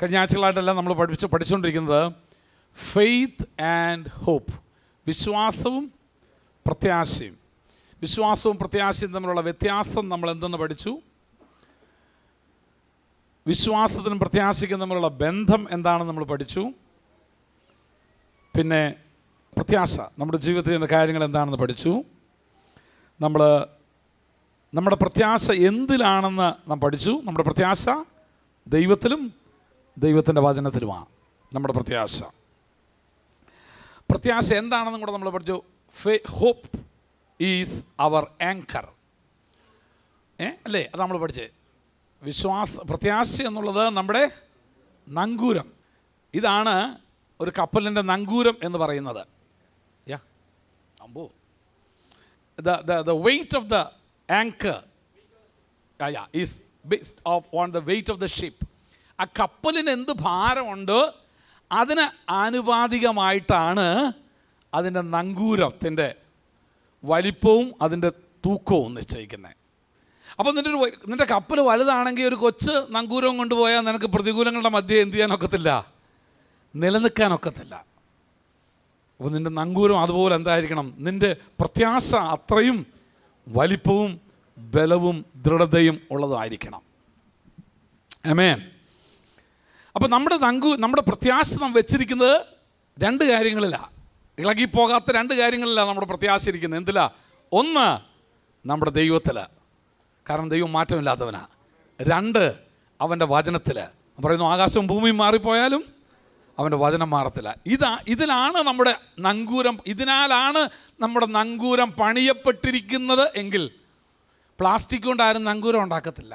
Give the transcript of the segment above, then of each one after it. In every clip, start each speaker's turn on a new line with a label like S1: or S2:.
S1: കഴിഞ്ഞ ആഴ്ചകളായിട്ടെല്ലാം നമ്മൾ പഠിച്ചുകൊണ്ടിരിക്കുന്നത് ഫെയ്ത്ത് ആൻഡ് ഹോപ്പ്, വിശ്വാസവും പ്രത്യാശയും. വിശ്വാസവും പ്രത്യാശയും തമ്മിലുള്ള വ്യത്യാസം നമ്മൾ എന്തെന്ന് പഠിച്ചു. വിശ്വാസത്തിനും പ്രത്യാശയ്ക്കും തമ്മിലുള്ള ബന്ധം എന്താണെന്ന് നമ്മൾ പഠിച്ചു. പിന്നെ പ്രത്യാശ നമ്മുടെ ജീവിതത്തിൽ ചെയ്യുന്ന കാര്യങ്ങൾ എന്താണെന്ന് പഠിച്ചു. നമ്മുടെ പ്രത്യാശ എന്തിലാണെന്ന് നാം പഠിച്ചു. നമ്മുടെ പ്രത്യാശ ദൈവത്തിലും ദൈവത്തിൻ്റെ വചനത്തിലുമാണ് നമ്മുടെ പ്രത്യാശ. പ്രത്യാശ എന്താണെന്നും കൂടെ നമ്മൾ പഠിച്ചു. ഹോപ്പ് ഈസ് അവർ ആങ്കർ, അല്ലേ? അത് നമ്മൾ പഠിച്ചേ. പ്രത്യാശ എന്നുള്ളത് നമ്മുടെ നങ്കൂരം. ഇതാണ് ഒരു കപ്പലിൻ്റെ നങ്കൂരം എന്ന് പറയുന്നത്. The weight of the anchor is based on the weight of the ship. ആ കപ്പലിന് എന്ത് ഭാരമുണ്ടോ അതിന് ആനുപാതികമായിട്ടാണ് അതിൻ്റെ നങ്കൂരത്തിൻ്റെ വലിപ്പവും അതിൻ്റെ തൂക്കവും നിശ്ചയിക്കുന്നത്. അപ്പോൾ നിൻ്റെ കപ്പൽ വലുതാണെങ്കിൽ ഒരു കൊച്ചു നങ്കൂരവും കൊണ്ടുപോയാൽ നിനക്ക് പ്രതികൂലങ്ങളുടെ മധ്യേ എന്ത് ചെയ്യാനൊക്കത്തില്ല, നിലനിൽക്കാനൊക്കത്തില്ല. അപ്പോൾ നിൻ്റെ നങ്കൂരം അതുപോലെ എന്തായിരിക്കണം? നിൻ്റെ പ്രത്യാശ അത്രയും വലിപ്പവും ബലവും ദൃഢതയും ഉള്ളതായിരിക്കണം. ആമേൻ. അപ്പോൾ നമ്മുടെ പ്രത്യാശ നാം വെച്ചിരിക്കുന്നത് രണ്ട് കാര്യങ്ങളിലാണ്. ഇളകിപ്പോകാത്ത രണ്ട് കാര്യങ്ങളിലാണ് നമ്മുടെ പ്രത്യാശ ഇരിക്കുന്നത്. എന്തിലാ? ഒന്ന്, നമ്മുടെ ദൈവത്തിൽ, കാരണം ദൈവം മാറ്റമില്ലാത്തവനാണ്. രണ്ട്, അവൻ്റെ വചനത്തിൽ. പറയുന്നു, ആകാശവും ഭൂമിയും മാറിപ്പോയാലും അവൻ്റെ വചനം മാറത്തില്ല. ഇതിലാണ് നമ്മുടെ നങ്കൂരം. ഇതിനാലാണ് നമ്മുടെ നങ്കൂരം പണിയപ്പെട്ടിരിക്കുന്നത് എങ്കിൽ പ്ലാസ്റ്റിക് കൊണ്ടാരും നങ്കൂരം ഉണ്ടാക്കത്തില്ല.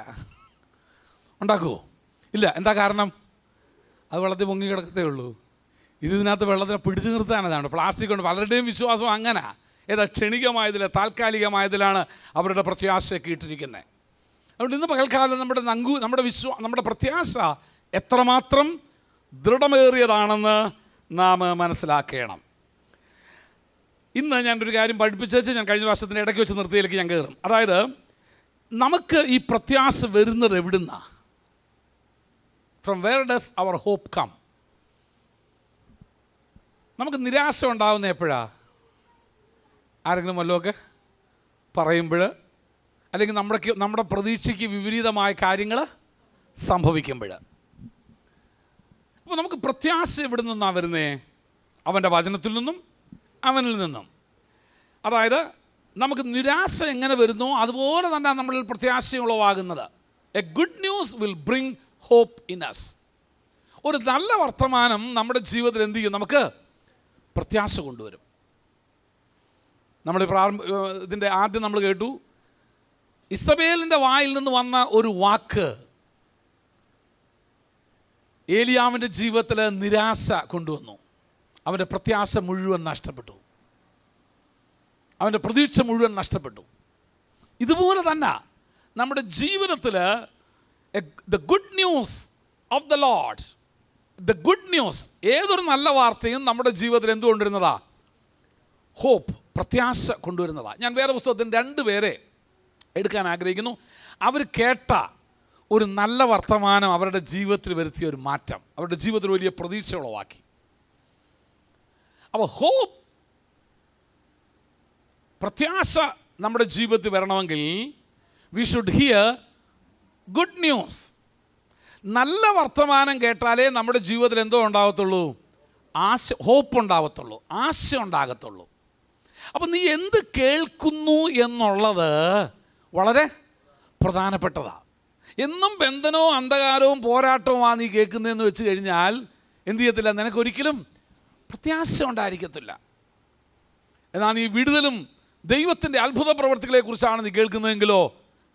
S1: ഉണ്ടാക്കുമോ? ഇല്ല. എന്താ കാരണം? അത് വെള്ളത്തിൽ പൊങ്ങി കിടക്കത്തേ ഉള്ളൂ. ഇതിനകത്ത് വെള്ളത്തിനെ പിടിച്ചു നിർത്താനതാണ്. പ്ലാസ്റ്റിക് കൊണ്ട് പലരുടെയും വിശ്വാസം അങ്ങനെ ക്ഷണികമായതിൽ, താൽക്കാലികമായതിലാണ് അവരുടെ പ്രത്യാശയൊക്കെ ഇട്ടിരിക്കുന്നത്. അതുകൊണ്ട് ഇന്ന് പകൽക്കാലം നമ്മുടെ പ്രത്യാശ എത്രമാത്രം ദൃഢമേറിയതാണെന്ന് നാം മനസ്സിലാക്കണം. ഇന്ന് ഞാനൊരു കാര്യം പഠിപ്പിച്ചു ഞാൻ കഴിഞ്ഞ പ്രാവശ്യത്തിൻ്റെ ഇടയ്ക്ക് വെച്ച് നിർത്തിയിലേക്ക് ഞാൻ കയറും. അതായത് നമുക്ക് ഈ പ്രത്യാശ വരുന്നത് എവിടുന്നാ? From where does our hope come? നമുക്ക് നിരാശ ഉണ്ടാകുന്ന എപ്പോഴാ? ആരെങ്കിലും വല്ലതുമൊക്കെ പറയുമ്പോൾ, അല്ലെങ്കിൽ നമ്മുടെ പ്രതീക്ഷയ്ക്ക് വിപരീതമായ കാര്യങ്ങൾ സംഭവിക്കുമ്പോൾ. അപ്പോൾ നമുക്ക് പ്രത്യാശ എവിടെ നിന്നാണ് വരുന്നേ? അവൻ്റെ വചനത്തിൽ നിന്നും അവനിൽ നിന്നും. അതായത് നമുക്ക് നിരാശ എങ്ങനെ വരുന്നു അതുപോലെ തന്നെ നമ്മളിൽ പ്രത്യാശ ഉളവാകുന്നത്. A good news will bring hope in us. ഒരു നല്ല വർത്തമാനം നമ്മുടെ ജീവിതത്തിൽ എന്ത് ചെയ്യും? നമുക്ക് പ്രത്യാശ കൊണ്ടുവരും. ഇതിൻ്റെ ആദ്യം നമ്മൾ കേട്ടു, ഇസബേലിൻ്റെ വായിൽ നിന്ന് വന്ന ഒരു വാക്ക് ഏലിയാവിൻ്റെ ജീവിതത്തിൽ നിരാശ കൊണ്ടുവന്നു. അവൻ്റെ പ്രത്യാശ മുഴുവൻ നഷ്ടപ്പെട്ടു. അവൻ്റെ പ്രതീക്ഷ മുഴുവൻ നഷ്ടപ്പെട്ടു. ഇതുപോലെ തന്നെ നമ്മുടെ ജീവിതത്തിൽ the good news of the Lord, the good news, ഏതൊരു നല്ല വാർത്തയും നമ്മുടെ ജീവിതത്തിൽ എന്ത് കൊണ്ടുവരുന്നതാ? ഹോപ്പ്, പ്രത്യാശ കൊണ്ടുവരുന്നതാണ്. ഞാൻ വേറെ പുസ്തകത്തിന് 2 പേരെ എടുക്കാൻ ആഗ്രഹിക്കുന്നു. അവർ കേട്ട ഒരു നല്ല വർത്തമാനം അവരുടെ ജീവിതത്തിൽ വരുത്തിയ ഒരു മാറ്റം അവരുടെ ജീവിതത്തിൽ വലിയ പ്രതീക്ഷ ഉളവാക്കി. അപ്പോൾ ഹോപ്പ്, പ്രത്യാശ നമ്മുടെ ജീവിതത്തിൽ വരണമെങ്കിൽ we should here good news. നല്ല വർത്തമാനം കേട്ടാലേ നമ്മുടെ ജീവിതത്തിൽ എന്തോ ഉണ്ടാകത്തുള്ളൂ? ഹോപ്പ് ഉണ്ടാകത്തുള്ളൂ, ആശ ഉണ്ടാകത്തുള്ളൂ. അപ്പം നീ എന്ത് കേൾക്കുന്നു എന്നുള്ളത് വളരെ പ്രധാനപ്പെട്ടതാണ്. എന്നും ബന്ധനവും അന്ധകാരവും പോരാട്ടവുമാണ് നീ കേൾക്കുന്നതെന്ന് വെച്ച് കഴിഞ്ഞാൽ എന്ത് ചെയ്യത്തില്ല? നിനക്കൊരിക്കലും പ്രത്യാശ ഉണ്ടായിരിക്കത്തില്ല. എന്നാൽ നീ വിടുതലും ദൈവത്തിൻ്റെ അത്ഭുത പ്രവർത്തികളെക്കുറിച്ചാണ് നീ കേൾക്കുന്നതെങ്കിലോ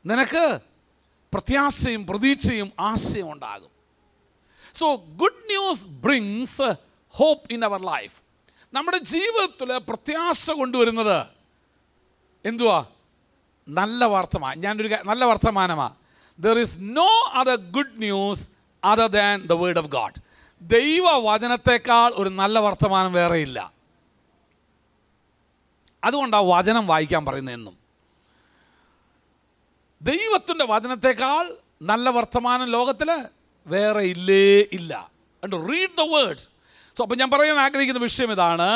S1: നിനക്ക് പ്രത്യാശയും പ്രതീക്ഷയും ആശയും ഉണ്ടാകും. So good news brings hope in our life. നമ്മുടെ ജീവിതത്തിൽ പ്രത്യാശ കൊണ്ടുവരുന്നത് എന്തുവാ? നല്ല വർത്തമാനം. നല്ല വർത്തമാനമാണ്. There is no other good news other than the word of God. ദൈവവചനത്തെക്കാൾ ഒരു നല്ല വർത്തമാനം വേറെയില്ല. അതുകൊണ്ടാണ് വചനം വായിക്കാൻ പറയുന്നതെന്നും. ദൈവത്തിൻ്റെ വചനത്തെക്കാൾ നല്ല വർത്തമാനം ലോകത്തിൽ വേറെ ഇല്ലേ ഇല്ല. Read the words. സോ അപ്പം ഞാൻ പറയാൻ ആഗ്രഹിക്കുന്ന വിഷയം ഇതാണ്.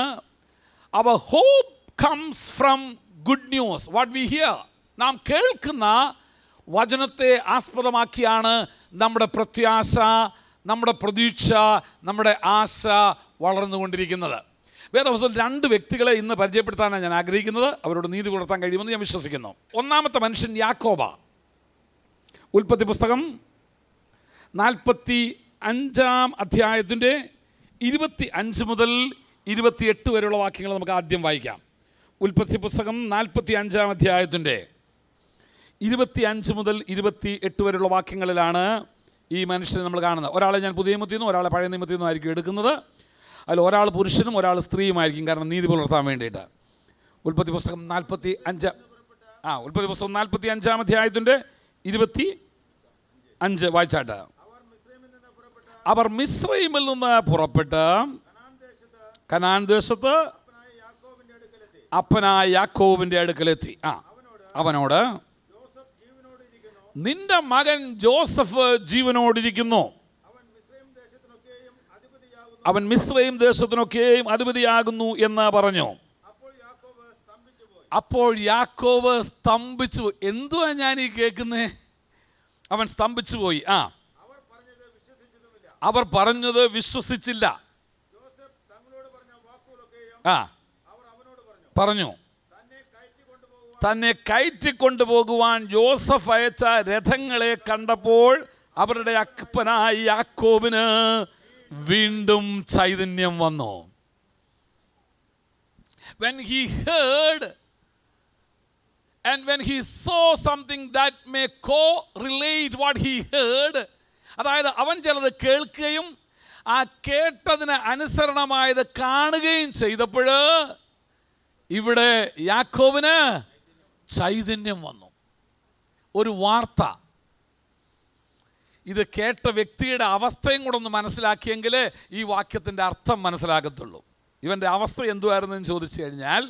S1: Our hope comes from good news, what we hear. നാം കേൾക്കുന്ന വചനത്തെ ആസ്പദമാക്കിയാണ് നമ്മുടെ പ്രത്യാശ, നമ്മുടെ പ്രതീക്ഷ, നമ്മുടെ ആശ വളർന്നുകൊണ്ടിരിക്കുന്നത്. വേദപുസ്തകത്തിൽ 2 വ്യക്തികളെ ഇന്ന് പരിചയപ്പെടുത്താനാണ് ഞാൻ ആഗ്രഹിക്കുന്നത്. അവരോട് നീതി പുലർത്താൻ കഴിയുമെന്ന് ഞാൻ വിശ്വസിക്കുന്നു. ഒന്നാമത്തെ മനുഷ്യൻ യാക്കോബ. ഉൽപ്പത്തി പുസ്തകം 45 അധ്യായത്തിൻ്റെ 25 മുതൽ 28 വരെയുള്ള വാക്യങ്ങൾ നമുക്ക് ആദ്യം വായിക്കാം. ഉൽപ്പത്തി പുസ്തകം 45 അധ്യായത്തിൻ്റെ 25 മുതൽ 28 വരെയുള്ള വാക്യങ്ങളിലാണ് ഈ മനുഷ്യനെ നമ്മൾ കാണുന്നത്. ഒരാളെ ഞാൻ പുതിയ നിയമത്തിൽ നിന്നും ഒരാളെ പഴയ നിയമത്തിൽ നിന്നും ആയിരിക്കും എടുക്കുന്നത്. അതിൽ ഒരാൾ പുരുഷനും ഒരാൾ സ്ത്രീയുമായിരിക്കും, കാരണം നീതി പുലർത്താൻ വേണ്ടിയിട്ട്. ഉൽപ്പത്തി പുസ്തകം 45 അധ്യായത്തിൻ്റെ 25 വായിച്ചാട്ട്. അവർ മിസ്രയീമിൽ നിന്ന് പുറപ്പെട്ട് കനാൻ ദേശത്ത് അപ്പനായ യാക്കോബിൻ്റെ അടുക്കലെത്തി. അവനോട്, നിന്റെ മകൻ ജോസഫ് ജീവനോടിരിക്കുന്നു, അവൻ മിസ്രയീം ദേശത്തിനൊക്കെയും അധിപതിയാകുന്നു എന്ന് പറഞ്ഞു. അപ്പോൾ യാക്കോബ് സ്തംഭിച്ചു. എന്തുവാ ഞാൻ ഈ കേൾക്കുന്നേ? അവൻ സ്തംഭിച്ചു പോയി. അവർ പറഞ്ഞത് വിശ്വസിച്ചില്ല. പറഞ്ഞു, തന്നെ കയറ്റിക്കൊണ്ടുപോകുവാൻ ജോസഫ് അയച്ച രഥങ്ങളെ കണ്ടപ്പോൾ അവരുടെ അപ്പനായ യാക്കോബിന് വീണ്ടും ചൈതന്യം വന്നു. When he heard and when he saw something that may correlate what he heard, അതായത് അവൻ ചിലത് കേൾക്കുകയും ആ കേട്ടതിന് അനുസരണമായത് കാണുകയും ചെയ്തപ്പോൾ ഇവിടെ യാക്കോബിന് ചൈതന്യം വന്നു. ഒരു വാർത്ത. ഇത് കേട്ട വ്യക്തിയുടെ അവസ്ഥയും കൂടെ ഒന്ന് മനസ്സിലാക്കിയെങ്കിൽ ഈ വാക്യത്തിൻ്റെ അർത്ഥം മനസ്സിലാകത്തുള്ളൂ. ഇവൻ്റെ അവസ്ഥ എന്തുവായിരുന്നു എന്ന് ചോദിച്ചു കഴിഞ്ഞാൽ,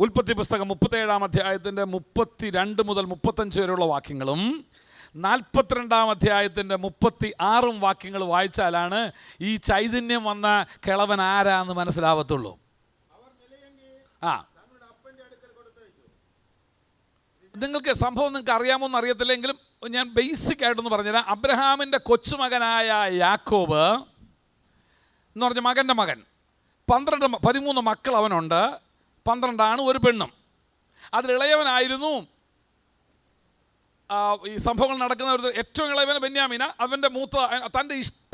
S1: ഉൽപ്പത്തി പുസ്തകം 37 അധ്യായത്തിൻ്റെ 32 മുതൽ 35 വരെയുള്ള വാക്യങ്ങളും 42 അധ്യായത്തിൻ്റെ 36 വാക്യങ്ങൾ വായിച്ചാലാണ് ഈ ചൈതന്യം വന്ന കിളവൻ ആരാന്ന് മനസ്സിലാവത്തുള്ളൂ. നിങ്ങൾക്ക് സംഭവം നിങ്ങൾക്ക് അറിയാമോന്ന് അറിയത്തില്ലെങ്കിലും ഞാൻ ബേസിക് ആയിട്ടൊന്ന് പറഞ്ഞുതരാം. അബ്രഹാമിൻ്റെ കൊച്ചുമകനായ യാക്കോബ് എന്ന് പറഞ്ഞ മകൻ്റെ മകൻ, 13 മക്കൾ അവനുണ്ട്. 12 ആണും ഒരു പെണ്ണും. അതിലിളയവനായിരുന്നു ഈ സംഭവങ്ങൾ നടക്കുന്ന ഒരു ഏറ്റവും ഇളയവൻ ബെന്യാമീന. അവൻ്റെ തൻ്റെ ഇഷ്ട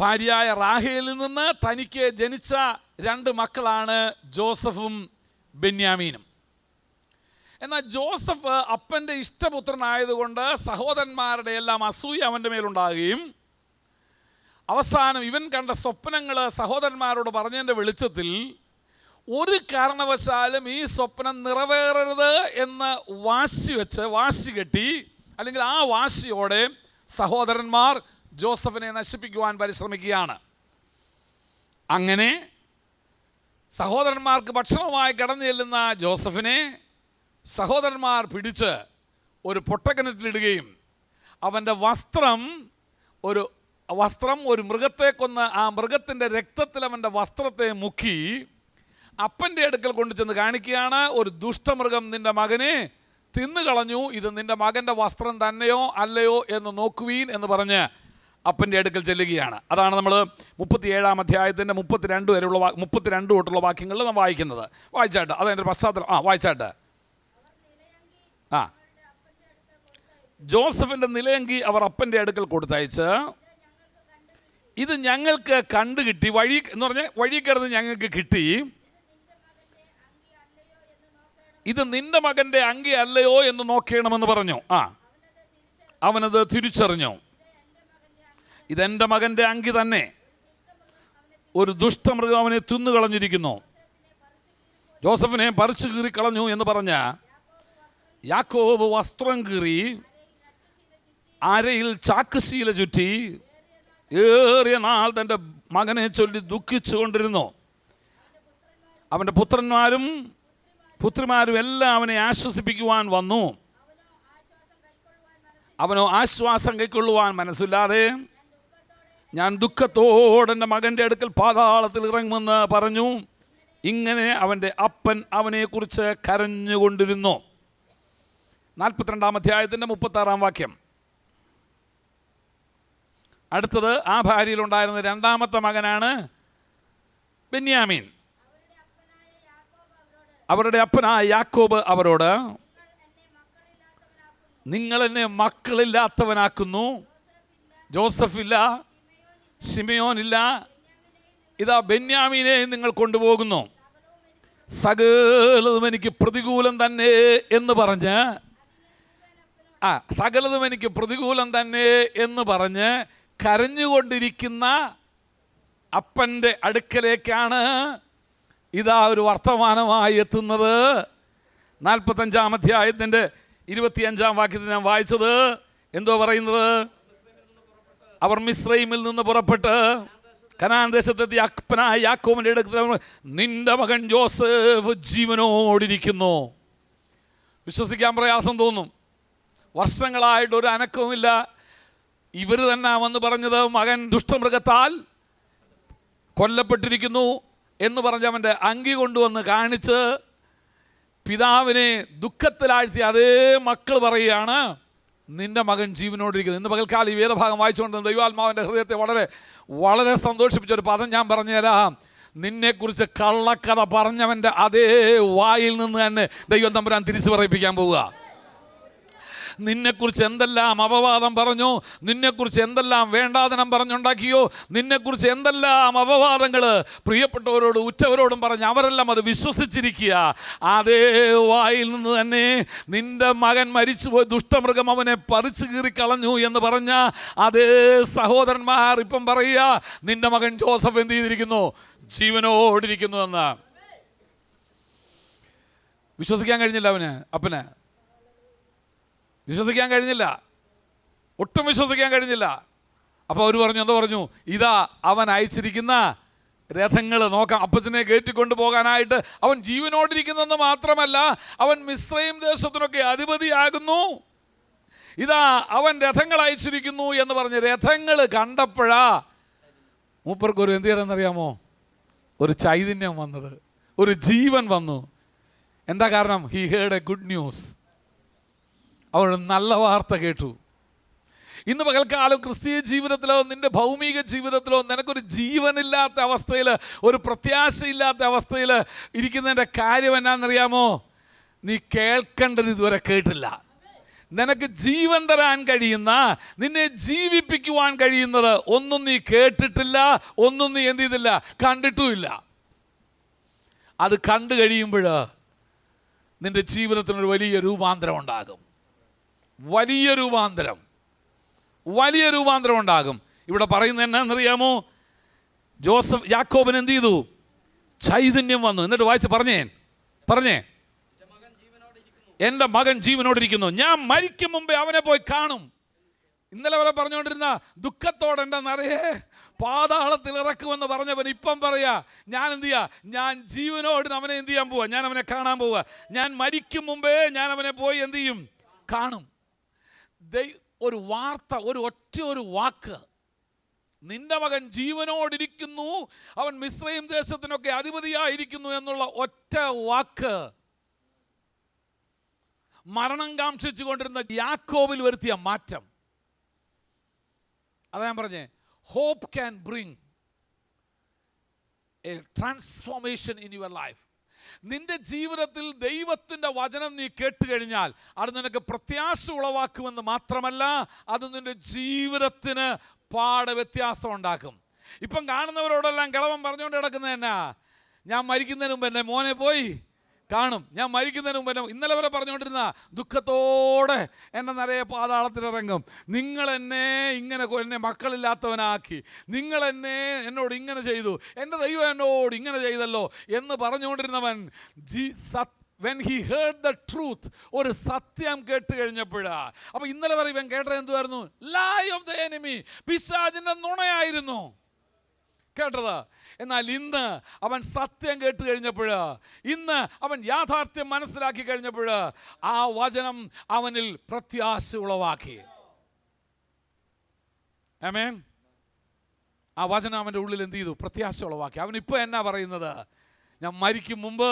S1: ഭാര്യയായ റാഹേലിൽ നിന്ന് തനിക്ക് ജനിച്ച 2 മക്കളാണ് ജോസഫും ബെന്യാമീനും. എന്നാൽ ജോസഫ് അപ്പൻ്റെ ഇഷ്ടപുത്രനായതുകൊണ്ട് സഹോദരന്മാരുടെ എല്ലാം അസൂയ അവൻ്റെ മേലുണ്ടാകുകയും അവസാനം ഇവൻ കണ്ട സ്വപ്നങ്ങൾ സഹോദരന്മാരോട് പറഞ്ഞതിൻ്റെ വെളിച്ചത്തിൽ ഒരു കാരണവശാലും ഈ സ്വപ്നം നിറവേറരുത് എന്ന് വാശി കെട്ടി, അല്ലെങ്കിൽ ആ വാശിയോടെ സഹോദരന്മാർ ജോസഫിനെ നശിപ്പിക്കുവാൻ പരിശ്രമിക്കുകയാണ്. അങ്ങനെ സഹോദരന്മാർക്ക് ഭക്ഷണമായി കടന്നു ചെല്ലുന്ന ജോസഫിനെ സഹോദരന്മാർ പിടിച്ച് ഒരു പൊട്ടക്കിണറ്റിലിടുകയും അവൻ്റെ വസ്ത്രം ഒരു മൃഗത്തെ കൊന്ന് ആ മൃഗത്തിൻ്റെ രക്തത്തിൽ അവൻ്റെ വസ്ത്രത്തെ മുക്കി അപ്പൻ്റെ അടുക്കൽ കൊണ്ടു ചെന്ന് കാണിക്കുകയാണ്. ഒരു ദുഷ്ടമൃഗം നിൻ്റെ മകനെ തിന്നുകളഞ്ഞു, ഇത് നിൻ്റെ മകൻ്റെ വസ്ത്രം തന്നെയോ അല്ലയോ എന്ന് നോക്കുവീൻ എന്ന് പറഞ്ഞ് അപ്പൻ്റെ അടുക്കൽ ചെല്ലുകയാണ്. അതാണ് നമ്മൾ 37 അധ്യായത്തിൻ്റെ 32 വരെയുള്ള 32 തൊട്ടുള്ള വാക്യങ്ങളിൽ നാം വായിക്കുന്നത്. വായിച്ചാട്ട് അതെൻ്റെ പശ്ചാത്തലം. വായിച്ചാട്ട്. ജോസഫിൻ്റെ നിലയങ്കി അവർ അപ്പൻ്റെ അടുക്കൽ കൊടുത്തയച്ച്, ഇത് ഞങ്ങൾക്ക് കണ്ടു കിട്ടി, വഴി എന്ന് പറഞ്ഞാൽ വഴി കിടന്ന് ഞങ്ങൾക്ക് കിട്ടി, ഇത് നിന്റെ മകൻ്റെ അങ്കി അല്ലയോ എന്ന് നോക്കണമെന്ന് പറഞ്ഞു. അവനത് തിരിച്ചറിഞ്ഞു, ഇതെൻ്റെ മകൻ്റെ അങ്കി തന്നെ, ഒരു ദുഷ്ടമൃഗം അവനെ തിന്നുകളഞ്ഞിരിക്കുന്നു, ജോസഫിനെ പറിച്ചു കീറി കളഞ്ഞു എന്ന് പറഞ്ഞ യാക്കോബ് വസ്ത്രം കീറി അരയിൽ ചാക്കുശീല ചുറ്റി ഏറിയ നാൾ തൻ്റെ മകനെ ചൊല്ലി ദുഃഖിച്ചുകൊണ്ടിരുന്നു. അവൻ്റെ പുത്രിമാരും എല്ലാം അവനെ ആശ്വസിപ്പിക്കുവാൻ വന്നു. അവനോ ആശ്വാസം കൈക്കൊള്ളുവാൻ മനസ്സില്ലാതെ ഞാൻ ദുഃഖത്തോടെ എൻ്റെ മകൻ്റെ അടുക്കൽ പാതാളത്തിൽ ഇറങ്ങുമെന്ന് പറഞ്ഞു. ഇങ്ങനെ അവൻ്റെ അപ്പൻ അവനെക്കുറിച്ച് കരഞ്ഞുകൊണ്ടിരുന്നു. 42-ാം അധ്യായത്തിൻ്റെ 36-ാം വാക്യം. അടുത്തത് ആ ഭാര്യയിലുണ്ടായിരുന്ന രണ്ടാമത്തെ മകനാണ് ബെന്യാമീൻ. അവരുടെ അപ്പനായ യാക്കോബ് അവരോട്, നിങ്ങൾ എന്നെ മക്കളില്ലാത്തവനാക്കുന്നു. ജോസഫില്ല, ശിമയോനില്ല, ഇതാ ബെന്യാമീനെ നിങ്ങൾ കൊണ്ടുപോകുന്നു. സകലതും എനിക്ക് പ്രതികൂലം തന്നെ എന്ന് പറഞ്ഞ് സകലതും എനിക്ക് പ്രതികൂലം തന്നെ എന്ന് പറഞ്ഞ് കരഞ്ഞുകൊണ്ടിരിക്കുന്ന അപ്പൻ്റെ അടുക്കലേക്കാണ് ഇതാ ഒരു വർത്തമാനമായി എത്തുന്നത്. 45-ാം അധ്യായത്തിൻ്റെ 25-ാം വാക്യത്തിൽ ഞാൻ വായിച്ചത് എന്തോ പറയുന്നത്? അവർ മിസ്രൈമിൽ നിന്ന് പുറപ്പെട്ട് കനാൻ ദേശത്തെത്തി അപ്പനായ യാക്കോബിൻ്റെ അടുക്കൽ, നിന്റെ മകൻ ജോസഫ് ജീവനോടിരിക്കുന്നു. വിശ്വസിക്കാൻ പ്രയാസം തോന്നും. വർഷങ്ങളായിട്ട് ഒരു അനക്കവുമില്ല. ഇവർ തന്നെ വന്ന് പറഞ്ഞത് മകൻ ദുഷ്ടമൃഗത്താൽ കൊല്ലപ്പെട്ടിരിക്കുന്നു എന്ന് പറഞ്ഞ് അവൻ്റെ അങ്കി കൊണ്ടുവന്ന് കാണിച്ച് പിതാവിനെ ദുഃഖത്തിലാഴ്ത്തി അതേ മക്കൾ പറയുകയാണ്, നിന്റെ മകൻ ജീവനോടിരിക്കുന്നു. ഇന്ന് പകൽക്കാലം ഈ വേദഭാഗം വായിച്ചുകൊണ്ട് ദൈവാത്മാവിൻ്റെ ഹൃദയത്തെ വളരെ വളരെ സന്തോഷിപ്പിച്ചൊരു പദം ഞാൻ പറഞ്ഞുതരാം. നിന്നെക്കുറിച്ച് കള്ളക്കഥ പറഞ്ഞവൻ്റെ അതേ വായിൽ നിന്ന് തന്നെ ദൈവം തമ്പുരാൻ തിരിച്ചു പറയിപ്പിക്കാൻ പോവുക. നിന്നെക്കുറിച്ച് എന്തെല്ലാം അപവാദം പറഞ്ഞു, നിന്നെക്കുറിച്ച് എന്തെല്ലാം വേണ്ടാതനം പറഞ്ഞുണ്ടാക്കിയോ, നിന്നെക്കുറിച്ച് എന്തെല്ലാം അപവാദങ്ങൾ പ്രിയപ്പെട്ടവരോട് ഉറ്റവരോടും പറഞ്ഞ് അവരെല്ലാം അത് വിശ്വസിച്ചിരിക്കുക. അതേ വായിൽ നിന്ന് തന്നെ നിന്റെ മകൻ മരിച്ചുപോയി, ദുഷ്ടമൃഗം അവനെ പറിച്ചു കീറിക്കളഞ്ഞു എന്ന് പറഞ്ഞ അതേ സഹോദരന്മാർ ഇപ്പം പറയുക, നിന്റെ മകൻ ജോസഫ് എന്ത് ചെയ്തിരിക്കുന്നു? ജീവനോടിരിക്കുന്നു എന്ന്. വിശ്വസിക്കാൻ കഴിഞ്ഞില്ല അപ്പന് വിശ്വസിക്കാൻ കഴിഞ്ഞില്ല, ഒട്ടും വിശ്വസിക്കാൻ കഴിഞ്ഞില്ല. അപ്പോൾ അവർ പറഞ്ഞു, എന്താ പറഞ്ഞു? ഇതാ അവൻ അയച്ചിരിക്കുന്ന രഥങ്ങൾ നോക്കാം. അപ്പച്ചനെ കയറ്റിക്കൊണ്ട് പോകാനായിട്ട് അവൻ ജീവനോടിരിക്കുന്നെന്ന് മാത്രമല്ല, അവൻ മിസ്രൈം ദേശത്തിനൊക്കെ അധിപതിയാകുന്നു. ഇതാ അവൻ രഥങ്ങൾ അയച്ചിരിക്കുന്നു എന്ന് പറഞ്ഞ് രഥങ്ങൾ കണ്ടപ്പോഴാ മൂപ്പർക്ക് ഒരു എന്ത് ചെയ്യണമെന്നറിയാമോ? ഒരു ചൈതന്യം വന്നത്, ഒരു ജീവൻ വന്നു. എന്താ കാരണം? He heard A good news. അവർ നല്ല വാർത്ത കേട്ടു. ഇന്ന് പകൽക്കാലം ക്രിസ്തീയ ജീവിതത്തിലോ നിൻ്റെ ഭൗമിക ജീവിതത്തിലോ നിനക്കൊരു ജീവനില്ലാത്ത അവസ്ഥയിൽ, ഒരു പ്രത്യാശയില്ലാത്ത അവസ്ഥയിൽ ഇരിക്കുന്നതിൻ്റെ കാര്യം എന്നാണെന്നറിയാമോ? നീ കേൾക്കേണ്ടത് ഇതുവരെ കേട്ടില്ല. നിനക്ക് ജീവൻ തരാൻ കഴിയുന്ന, നിന്നെ ജീവിപ്പിക്കുവാൻ കഴിയുന്നത് ഒന്നും നീ കേട്ടിട്ടില്ല, ഒന്നും നീ എന്ത് ചെയ്തില്ല, കണ്ടിട്ടുമില്ല. അത് കണ്ടു കഴിയുമ്പോൾ നിൻ്റെ ജീവിതത്തിനൊരു വലിയ രൂപാന്തരം ഉണ്ടാകും. വലിയ രൂപാന്തരം ഉണ്ടാകും. ഇവിടെ പറയുന്നത് എന്നാണെന്നറിയാമോ? യാക്കോബിന് എന്ത് ചെയ്തു? ചൈതന്യം വന്നു. എന്നിട്ട് വായിച്ച് പറഞ്ഞേ, എൻ്റെ മകൻ ജീവനോടിരിക്കുന്നു, ഞാൻ മരിക്കും മുമ്പേ അവനെ പോയി കാണും. ഇന്നലെ വരെ പറഞ്ഞുകൊണ്ടിരുന്ന ദുഃഖത്തോടെ എൻ്റെ നിറയെ പാതാളത്തിൽ ഇറക്കുമെന്ന് പറഞ്ഞവൻ ഇപ്പം പറയാ, ഞാൻ എന്ത് ചെയ്യാ? ഞാൻ ജീവനോട് അവനെ എന്ത് ചെയ്യാൻ പോവാ? ഞാൻ അവനെ കാണാൻ പോവാ. ഞാൻ മരിക്കും മുമ്പേ ഞാൻ അവനെ പോയി എന്ത് ചെയ്യും? കാണും. ഒരു വാർത്ത, ഒരു വാക്ക്, നിന്റെ മകൻ ജീവനോടിരിക്കുന്നു, അവൻ മിസ്രൈം ദേശത്തിനൊക്കെ അധിപതിയായിരിക്കുന്നു എന്നുള്ള ഒറ്റ വാക്ക് മരണം കാംക്ഷിച്ചു കൊണ്ടിരുന്ന യാക്കോബിൽ വരുത്തിയ മാറ്റം. അതാ ഞാൻ പറഞ്ഞേ, hope can bring a transformation in your life. നിന്റെ ജീവിതത്തിൽ ദൈവത്തിൻ്റെ വചനം നീ കേട്ടുകഴിഞ്ഞാൽ അത് നിനക്ക് പ്രത്യാശ ഉളവാക്കുമെന്ന് മാത്രമല്ല, അത് നിന്റെ ജീവിതത്തിന് പാടെ വ്യത്യാസം ഉണ്ടാക്കും. ഇപ്പം കാണുന്നവരോടെല്ലാം കിളവൻ പറഞ്ഞുകൊണ്ട് കിടക്കുന്നത് എന്നാ? ഞാൻ മരിക്കുന്നതിന് മുമ്പ് എൻ്റെ മോനെ പോയി കാണും, ഞാൻ മരിക്കുന്നതിന് മുമ്പ് ഇന്നലെ വരെ പറഞ്ഞുകൊണ്ടിരുന്ന ദുഃഖത്തോടെ എന്നെ നിറയെ പാതാളത്തിലിറങ്ങും, നിങ്ങൾ എന്നെ മക്കളില്ലാത്തവനാക്കി, നിങ്ങൾ എന്നോട് ഇങ്ങനെ ചെയ്തു, എൻ്റെ ദൈവം എന്നോട് ഇങ്ങനെ ചെയ്തല്ലോ എന്ന് പറഞ്ഞുകൊണ്ടിരുന്നവൻ when he heard the truth, ഒരു സത്യം കേട്ട് കഴിഞ്ഞപ്പോഴാ. അപ്പൊ ഇന്നലെ വരെ ഇവൻ കേട്ടത് എന്തുവായിരുന്നു? lie of the enemy, പിശാചിന്റെ നുണയായിരുന്നു കേട്ടത്. എന്നാൽ ഇന്ന് അവൻ സത്യം കേട്ട് കഴിഞ്ഞപ്പോൾ, ഇന്ന് അവൻ യാഥാർത്ഥ്യം മനസ്സിലാക്കി കഴിഞ്ഞപ്പോൾ ആ വചനം അവനിൽ പ്രത്യാശ ഉളവാക്കി. ആമേൻ. ആ വചനം അവൻ്റെ ഉള്ളിൽ എന്ത് ചെയ്തു? പ്രത്യാശ ഉളവാക്കി. അവനിപ്പോൾ എന്നാ പറയുന്നത്? ഞാൻ മരിക്കും മുമ്പ്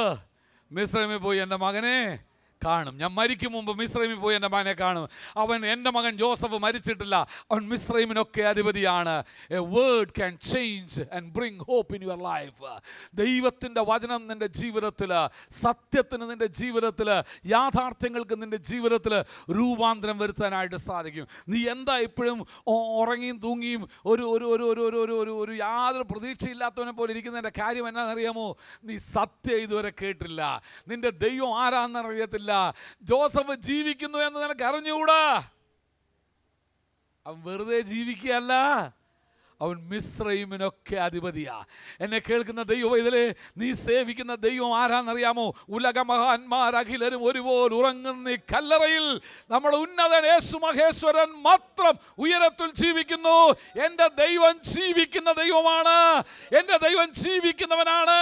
S1: മിസ്രൈമിൽ പോയി എൻ്റെ മകനെ കാണും. ഞാൻ മരിക്കും മുമ്പ് മിസ്രൈമിൽ പോയി എൻ്റെ മകനെ കാണും. എൻ്റെ മകൻ ജോസഫ് മരിച്ചിട്ടില്ല, അവൻ മിസ്രൈമിനൊക്കെ അധിപതിയാണ്. A word can change and bring hope in your life. ദൈവത്തിൻ്റെ വചനം നിൻ്റെ ജീവിതത്തിൽ, സത്യത്തിന് നിൻ്റെ ജീവിതത്തിൽ, യാഥാർത്ഥ്യങ്ങൾക്ക് നിൻ്റെ ജീവിതത്തിൽ രൂപാന്തരം വരുത്താനായിട്ട് സാധിക്കും. നീ എന്താ ഇപ്പോഴും ഉറങ്ങിയും തൂങ്ങിയും ഒരു ഒരു ഒരു ഒരു ഒരു ഒരു ഒരു ഒരു യാതൊരു പ്രതീക്ഷയില്ലാത്തവനെ പോലെ ഇരിക്കുന്നതിൻ്റെ കാര്യം എന്നാണെന്നറിയാമോ? നീ സത്യം ഇതുവരെ കേട്ടില്ല. നിൻ്റെ ദൈവം ആരാന്നറിയത്തില്ല. ജോസഫ് ജീവിക്കുന്നു എന്ന് നിനക്ക് അറിഞ്ഞുകൂടാ. അവൻ വെറുതെ ജീവിക്കുകയല്ല, അവൻ മിസ്രൈമിനൊക്കെ അധിപതിയാ. എന്നെ കേൾക്കുന്ന ദൈവം, ഇതിലെ നീ സേവിക്കുന്ന ദൈവം ആരാന്നറിയാമോ? ഉലക മഹാന്മാരഖിലരും ഒരുപോലെ ഉറങ്ങുന്ന കല്ലറയിൽ നമ്മുടെ ഉന്നതൻ യേശു മഹേശ്വരൻ മാത്രം ഉയരത്തിൽ ജീവിക്കുന്നു. എൻ്റെ ദൈവം ജീവിക്കുന്ന ദൈവമാണ്. എൻ്റെ ദൈവം ജീവിക്കുന്നവനാണ്.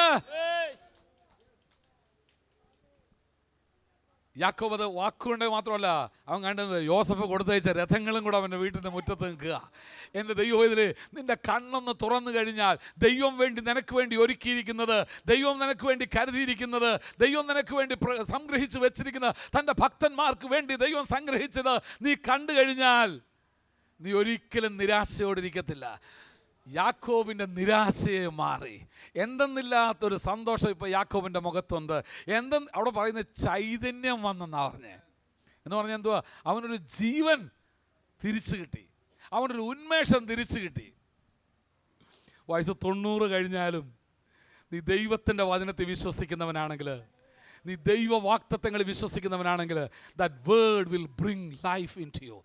S1: യാക്കോബ് അത് വാക്കുകൊണ്ട് മാത്രമല്ല, അവൻ കണ്ടത് യോസഫ് കൊടുത്തയച്ച രഥങ്ങളും കൂടെ അവൻ്റെ വീട്ടിൻ്റെ മുറ്റത്ത് നിൽക്കുക. എൻ്റെ ദൈവം, ഇതിൽ നിൻ്റെ കണ്ണൊന്ന് തുറന്നു കഴിഞ്ഞാൽ ദൈവം നിനക്ക് വേണ്ടി ഒരുക്കിയിരിക്കുന്നത്, ദൈവം നിനക്ക് വേണ്ടി കരുതിയിരിക്കുന്നത്, ദൈവം നിനക്ക് വേണ്ടി സംഗ്രഹിച്ച് വെച്ചിരിക്കുന്ന തൻ്റെ ഭക്തന്മാർക്ക് വേണ്ടി ദൈവം സംഗ്രഹിച്ചത് നീ കണ്ടു കഴിഞ്ഞാൽ നീ ഒരിക്കലും നിരാശയോടിരിക്കത്തില്ല. യാക്കോബിൻ്റെ നിരാശയെ മാറി. എന്തെന്നില്ലാത്തൊരു സന്തോഷം ഇപ്പോൾ യാക്കോബിൻ്റെ മുഖത്തുണ്ട്. അവിടെ പറയുന്ന ചൈതന്യം വന്നെന്നാണ് പറഞ്ഞേ. എന്ന് പറഞ്ഞാൽ എന്തുവാ? അവനൊരു ജീവൻ തിരിച്ചു കിട്ടി, അവനൊരു ഉന്മേഷം തിരിച്ചു കിട്ടി. വയസ്സ് 90 കഴിഞ്ഞാലും നീ ദൈവത്തിൻ്റെ വചനത്തെ വിശ്വസിക്കുന്നവനാണെങ്കിൽ, നീ ദൈവ വാഗ്ദത്തങ്ങളിൽ വിശ്വസിക്കുന്നവനാണെങ്കിൽ, that word will bring life in to you.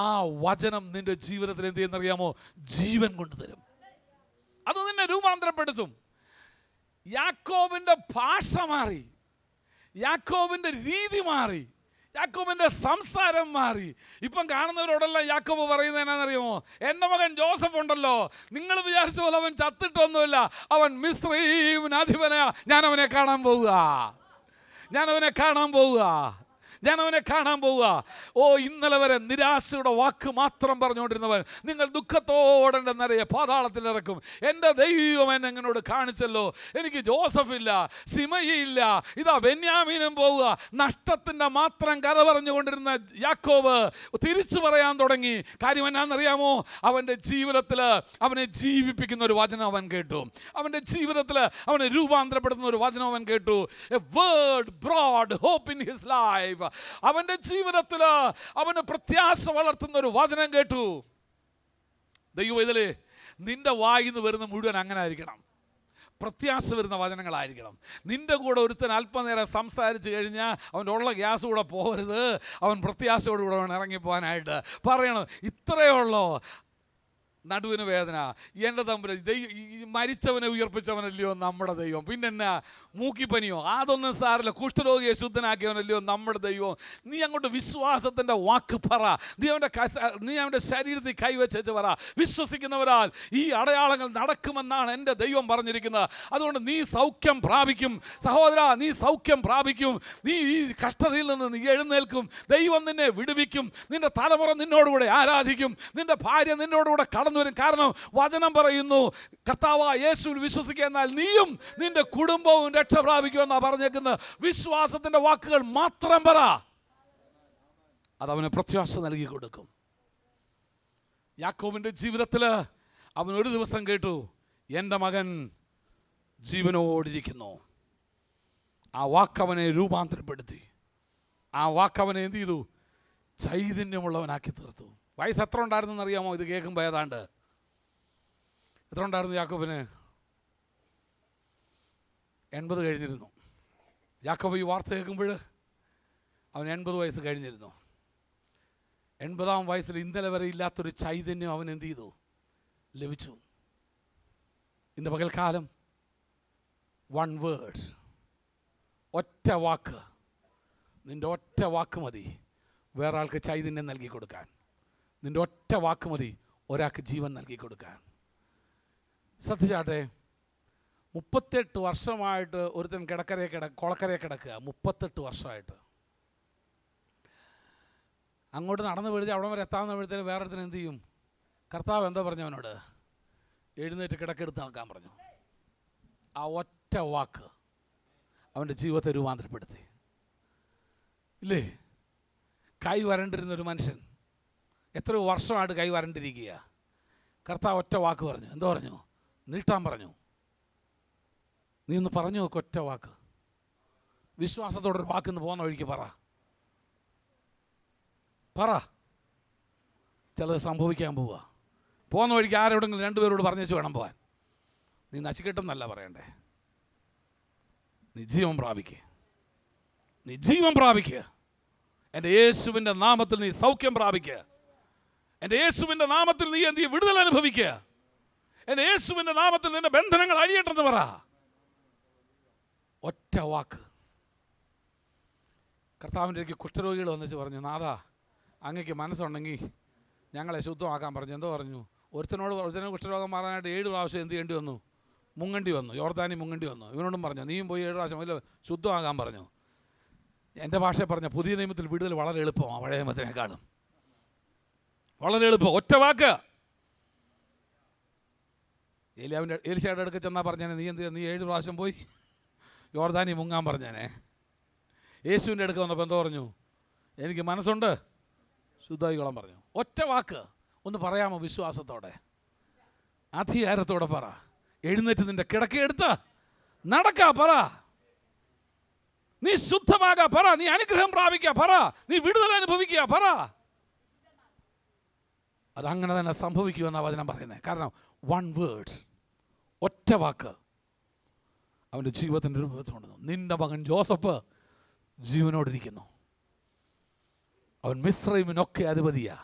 S1: ആ വചനം നിന്റെ ജീവിതത്തിൽ എന്ത് ചെയ്യുന്നറിയാമോ? ജീവൻ കൊണ്ടുതരും. അത് നിന്നെ രൂപാന്തരപ്പെടുത്തും. യാക്കോബിൻ്റെ ഭാഷ മാറി, യാക്കോബിൻ്റെ രീതി മാറി, യാക്കോബിൻ്റെ സംസാരം മാറി. ഇപ്പം കാണുന്നവരോടെല്ലാം യാക്കോബ് പറയുന്നത് എന്നാണെന്നറിയാമോ? എൻ്റെ മകൻ ജോസഫ് ഉണ്ടല്ലോ, നിങ്ങൾ വിചാരിച്ച പോലെ അവൻ ചത്തിട്ടൊന്നുമില്ല, അവൻ മിസ്രയീമിന് അധിപനാ. ഞാനവനെ കാണാൻ പോവുക, ഞാനവനെ കാണാൻ പോവുക. ഓ, ഇന്നലെ വരെ നിരാശയുടെ വാക്ക് മാത്രം പറഞ്ഞുകൊണ്ടിരുന്നവൻ നിങ്ങൾ ദുഃഖത്തോടെ നിറയെ പാതാളത്തിലിറക്കും. എൻ്റെ ദൈവം എന്നെ എന്നോട് കാണിച്ചല്ലോ, എനിക്ക് ജോസഫില്ല, ശിമയില്ല, ഇതാ ബെന്യാമീനും പോവുക. നഷ്ടത്തിൻ്റെ മാത്രം കഥ പറഞ്ഞുകൊണ്ടിരുന്ന യാക്കോബ് തിരിച്ചു പറയാൻ തുടങ്ങി. കാര്യം എന്നാണെന്നറിയാമോ? അവൻ്റെ ജീവിതത്തിൽ അവനെ ജീവിപ്പിക്കുന്ന ഒരു വചനം അവൻ കേട്ടു. അവൻ്റെ ജീവിതത്തിൽ അവനെ രൂപാന്തരപ്പെടുത്തുന്ന ഒരു വചനം അവൻ കേട്ടു. A word brought hope in his life. അവൻ്റെ ജീവിതത്തിൽ അവന് പ്രത്യാശ വളർത്തുന്ന ഒരു വചനം കേട്ടു. ദൈവം, ഇതില് നിന്റെ വായിന്ന് വരുന്ന മുഴുവൻ അങ്ങനെ ആയിരിക്കണം, പ്രത്യാശ വരുന്ന വചനങ്ങളായിരിക്കണം. നിന്റെ കൂടെ ഒരുത്തൻ അല്പനേരം സംസാരിച്ച് കഴിഞ്ഞാൽ അവൻ്റെ ഉള്ള ഗ്യാസ് കൂടെ പോകരുത്, അവൻ പ്രത്യാശയോടുകൂടെ വേണം ഇറങ്ങിപ്പോകാനായിട്ട്. പറയണം, ഇത്രയേ ഉള്ളൂ. നടുവിന് വേദന, എൻ്റെ തമ്പുരാൻ, മരിച്ചവനെ ഉയർപ്പിച്ചവനല്ലയോ നമ്മുടെ ദൈവം. പിന്നെന്നാ മൂക്കിപ്പനിയോ? അതൊന്നും സാറില്ല. കുഷ്ഠരോഗിയെ ശുദ്ധനാക്കിയവനല്ലയോ നമ്മുടെ ദൈവം. നീ അങ്ങോട്ട് വിശ്വാസത്തിൻ്റെ വാക്ക് പറ. നീ അവൻ്റെ ശരീരത്തിൽ കൈവച്ച് പറ. വിശ്വസിക്കുന്നവരാൽ ഈ അടയാളങ്ങൾ നടക്കുമെന്നാണ് എൻ്റെ ദൈവം പറഞ്ഞിരിക്കുന്നത്. അതുകൊണ്ട് നീ സൗഖ്യം പ്രാപിക്കും സഹോദര, നീ സൗഖ്യം പ്രാപിക്കും. നീ ഈ കഷ്ടതയിൽ നിന്ന് നീ എഴുന്നേൽക്കും. ദൈവം നിന്നെ വിടുവിക്കും. നിന്റെ തലമുറ നിന്നോടുകൂടെ ആരാധിക്കും. നിന്റെ ഭാര്യ നിന്നോടുകൂടെ കടന്നു വരും. കാരണം വചനം പറയുന്നു, കർത്താവായ യേശുവിൽ വിശ്വസിക്കുക, എന്നാൽ നീയും നിന്റെ കുടുംബവും രക്ഷ പ്രാപിക്കുമെന്നാണ് പറഞ്ഞേക്കുന്നത്. വിശ്വാസത്തിന്റെ വാക്കുകൾ മാത്രം പറ, അതവന് പ്രത്യാശ നൽകി കൊടുക്കും. യാക്കോബിന്റെ ജീവിതത്തിൽ അവൻ ഒരു ദിവസം കേട്ടു, എൻ്റെ മകൻ ജീവനോടിരിക്കുന്നു. ആ വാക്കവനെ രൂപാന്തരപ്പെടുത്തി. ആ വാക്കവനെ എന്ത് ചെയ്തു? ചൈതന്യമുള്ളവനാക്കി തീർത്തു. വയസ്സ് എത്ര ഉണ്ടായിരുന്നു എന്നറിയാമോ? ഇത് കേൾക്കുമ്പോൾ ഏതാണ്ട് എത്ര ഉണ്ടായിരുന്നു യാക്കോബിന്? 80 കഴിഞ്ഞിരുന്നു. യാക്കോബ് ഈ വാർത്ത കേൾക്കുമ്പോൾ അവൻ 80 വയസ്സ് കഴിഞ്ഞിരുന്നു. 80-ാം വയസ്സിൽ ഇന്നലെ വരെ ഇല്ലാത്തൊരു ചൈതന്യം അവൻ എന്ത് ചെയ്തു? ലഭിച്ചു. ഇന്ന് പകൽക്കാലം വൺ വേർഡ്, ഒറ്റ വാക്ക്, നിൻ്റെ ഒറ്റ വാക്ക് മതി വേറെ ആൾക്ക് ചൈതന്യം നൽകി കൊടുക്കാൻ. നിൻ്റെ ഒറ്റ വാക്ക് മതി ഒരാൾക്ക് ജീവൻ നൽകി കൊടുക്കാൻ. ശ്രദ്ധിച്ചാട്ടെ, 38 വർഷമായിട്ട് ഒരുത്തൻ കൊളക്കരയെ കിടക്കുക. 38 വർഷമായിട്ട് അങ്ങോട്ട് നടന്നു വീഴ്ച അവിടെ വരെ എത്താവുന്ന വീഴ്ചയിൽ വേറൊരുത്തൻ എന്ത് ചെയ്യും? കർത്താവ് എന്താ പറഞ്ഞു അവനോട്? എഴുന്നേറ്റ് കിടക്കെടുത്ത് നടക്കാൻ പറഞ്ഞു. ആ ഒറ്റ വാക്ക് അവൻ്റെ ജീവിതത്തെ രൂപാന്തരപ്പെടുത്തി. ഇല്ലേ? കൈ വരണ്ടിരുന്നൊരു മനുഷ്യൻ എത്രയോ വർഷമായിട്ട് കൈ വരണ്ടിരിക്കുക. കർത്താവ് ഒറ്റ വാക്ക് പറഞ്ഞു. എന്താ പറഞ്ഞു? നീട്ടാൻ പറഞ്ഞു. നീ ഒന്ന് പറഞ്ഞു നോക്ക്, ഒറ്റ വാക്ക്. വിശ്വാസത്തോടൊരു വാക്കിന്ന് പോകുന്ന വഴിക്ക് പറ. ചിലത് സംഭവിക്കാൻ പോവുക. പോകുന്ന വഴിക്ക് ആരോടെങ്കിലും രണ്ടുപേരോട് പറഞ്ഞേച്ച് വേണം പോകാൻ. നീ നശിക്കട്ടെന്നല്ല പറയണ്ടേ, നീ ജീവൻ പ്രാപിക്കുക. എൻ്റെ യേശുവിൻ്റെ നാമത്തിൽ നീ സൗഖ്യം പ്രാപിക്കുക. എൻ്റെ യേശുവിൻ്റെ നാമത്തിൽ നീ എന്ത് വിടുതൽ അനുഭവിക്കുക. എൻ്റെ യേശുവിൻ്റെ നാമത്തിൽ നിന്റെ ബന്ധനങ്ങൾ അഴിയട്ടെന്ന് പറ. ഒറ്റ വാക്ക്. കർത്താവിൻ്റെ കുഷ്ഠരോഗികൾ വന്നിച്ച് പറഞ്ഞു, നാഥാ, അങ്ങക്ക് മനസ്സുണ്ടെങ്കിൽ ഞങ്ങളെ ശുദ്ധമാക്കാൻ പറഞ്ഞു. എന്തോ പറഞ്ഞു? ഒരുത്തനെ കുഷ്ഠരോഗം മാറാനായിട്ട് 7 പ്രാവശ്യം എന്ത് ചെയ്യേണ്ടി വന്നു? മുങ്ങേണ്ടി വന്നു. യോർദാനി മുങ്ങേണ്ടി വന്നു. ഇവനോടും പറഞ്ഞു, നീയും പോയി 7 പ്രാവശ്യം അതിൽ ശുദ്ധമാകാൻ പറഞ്ഞു. എൻ്റെ ഭാഷയെ പറഞ്ഞ പുതിയ നിയമത്തിൽ വിടുതൽ വളരെ എളുപ്പമാണ് പഴയ നിയമത്തിനേക്കാളും. വളരെ എളുപ്പം. ഒറ്റ വാക്ക്. ഏലിശയുടെ അടുക്ക ചെന്നാൽ പറഞ്ഞേനെ, നീ 7 പ്രാവശ്യം പോയി യോർദാനി മുങ്ങാൻ പറഞ്ഞേനെ. യേശുവിൻ്റെ അടുക്ക വന്നപ്പോൾ എന്തോ പറഞ്ഞു? എനിക്ക് മനസ്സുണ്ട്, ശുദ്ധായിക്കോളം പറഞ്ഞു. ഒറ്റ വാക്ക്. ഒന്ന് പറയാമോ വിശ്വാസത്തോടെ, അധികാരത്തോടെ പറ. എഴുന്നേറ്റ് നിന്റെ കിടക്കയെടുത്ത് നടക്കാ പറ. നീ ശുദ്ധമാകാ പറ. നീ അനുഗ്രഹം പ്രാപിക്കുക പറ. നീ വിടുതൽ അനുഭവിക്കുക പറ. അതങ്ങനെ തന്നെ സംഭവിക്കുമെന്നാണ് വചനം പറയുന്നത്. കാരണം 1 word, ഒറ്റ വാക്ക് അവൻ്റെ ജീവിതത്തിൻ്റെ രൂപത്തിൽ കൊണ്ടുവന്നു. നിന്റെ മകൻ ജോസഫ് ജീവനോടിരിക്കുന്നു. അവൻ മിസ്രൈമിനൊക്കെ അധിപതിയാ.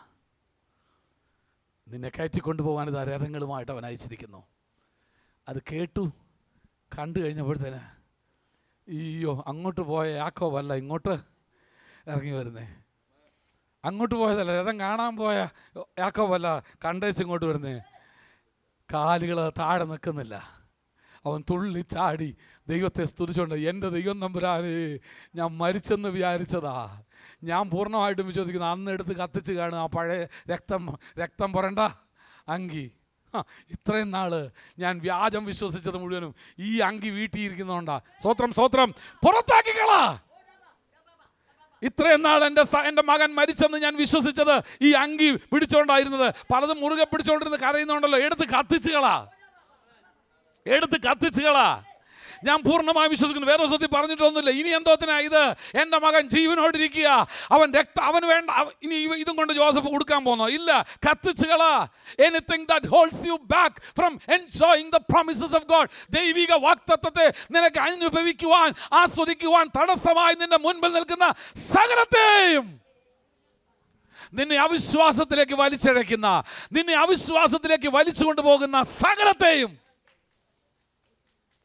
S1: നിന്നെ കയറ്റിക്കൊണ്ടുപോകാൻ ഇതാ രഥങ്ങളുമായിട്ട് അവൻ അയച്ചിരിക്കുന്നു. അത് കേട്ടു കണ്ടു കഴിഞ്ഞപ്പോഴത്തേന്, അയ്യോ, അങ്ങോട്ട് പോയ യാക്കോബല്ല ഇങ്ങോട്ട് ഇറങ്ങി വരുന്നേ. അങ്ങോട്ട് പോയതല്ല, രഥം കാണാൻ പോയ യാക്കോബല്ല കണ്ടേച്ച് ഇങ്ങോട്ട് വരുന്നേ. കാലുകൾ താഴെ നിൽക്കുന്നില്ല. അവൻ തുള്ളി ചാടി ദൈവത്തെ സ്തുതിച്ചുകൊണ്ട്, എൻ്റെ ദൈവം തമ്പുരാനേ, ഞാൻ മരിച്ചെന്ന് വിചാരിച്ചതാ. ഞാൻ പൂർണ്ണമായിട്ടും വിശ്വസിക്കുന്നു. അന്ന് എടുത്ത് കത്തിച്ച് കാണും ആ പഴയ രക്തം പുരണ്ട അങ്കി. ഇത്രയും നാൾ ഞാൻ വ്യാജം വിശ്വസിച്ചത് മുഴുവനും ഈ അങ്കി വീട്ടിയിരിക്കുന്നതുകൊണ്ടാ. സ്വത്രം പുറത്താക്കിക്കളാ. ഇത്രയും നാൾ എൻ്റെ മകൻ മരിച്ചെന്ന് ഞാൻ വിശ്വസിച്ചത് ഈ അങ്കി പിടിച്ചോണ്ടായിരുന്നത്. പലതും മുറുകെ പിടിച്ചോണ്ടിരുന്ന് കരയുന്നുണ്ടല്ലോ. എടുത്ത് കത്തിച്ചുകളാ. ഞാൻ പൂർണ്ണമായി വിശ്വസിക്കുന്നു. വേറെ സ്വത്തിൽ പറഞ്ഞിട്ടൊന്നുമില്ല. ഇനി എന്തോത്തിനാ ഇത്? എൻ്റെ മകൻ ജീവനോടിരിക്കുക. അവന് വേണ്ട. ഇനി ഇതും കൊണ്ട് ജോസഫ് കൊടുക്കാൻ പോകുന്നോ? ഇല്ല. കത്തിച്ചുകളാ. Anything that holds you back from enjoying the promises of God. ദൈവിക വാഗ്ദത്തത്തെ നിനക്ക് അനുഭവിക്കുവാൻ, ആസ്വദിക്കുവാൻ തടസ്സമായി നിന്റെ മുൻപിൽ നിൽക്കുന്ന സകലത്തെയും, നിന്നെ അവിശ്വാസത്തിലേക്ക് വലിച്ചഴയ്ക്കുന്ന, നിന്നെ അവിശ്വാസത്തിലേക്ക് വലിച്ചു കൊണ്ടുപോകുന്ന സകലത്തെയും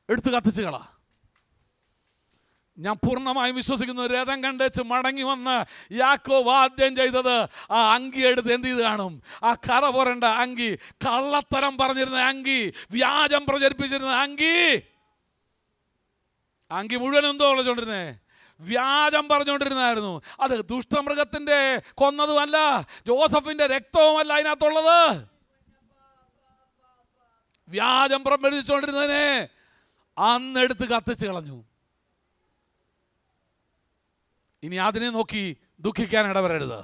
S1: എടുത്ത് കത്തിച്ചുകളാ. ഞാൻ പൂർണ്ണമായും വിശ്വസിക്കുന്നു. രഥം കണ്ടേച്ച് മടങ്ങി വന്ന് യാക്കോബ് ആദ്യം ചെയ്തത് ആ അങ്കി എടുത്ത് എന്ത് ചെയ്ത് കാണും? ആ കറ പോരണ്ട അങ്കി, കള്ളത്തരം പറഞ്ഞിരുന്ന അങ്കി, വ്യാജം പ്രചരിപ്പിച്ചിരുന്ന അങ്കി മുഴുവൻ എന്തോ വിളിച്ചോണ്ടിരുന്നേ? വ്യാജം പറഞ്ഞുകൊണ്ടിരുന്നായിരുന്നു. അത് ദുഷ്ടമൃഗത്തിൻ്റെ കൊന്നതുമല്ല, ജോസഫിൻ്റെ രക്തവുമല്ല അതിനകത്തുള്ളത്. വ്യാജം പ്രചരിപ്പിച്ചുകൊണ്ടിരുന്നതിനെ അന്നെടുത്ത് കത്തിച്ച് കളഞ്ഞു. ഇനി അതിനെ നോക്കി ദുഃഖിക്കാൻ ഇടവരരുത്.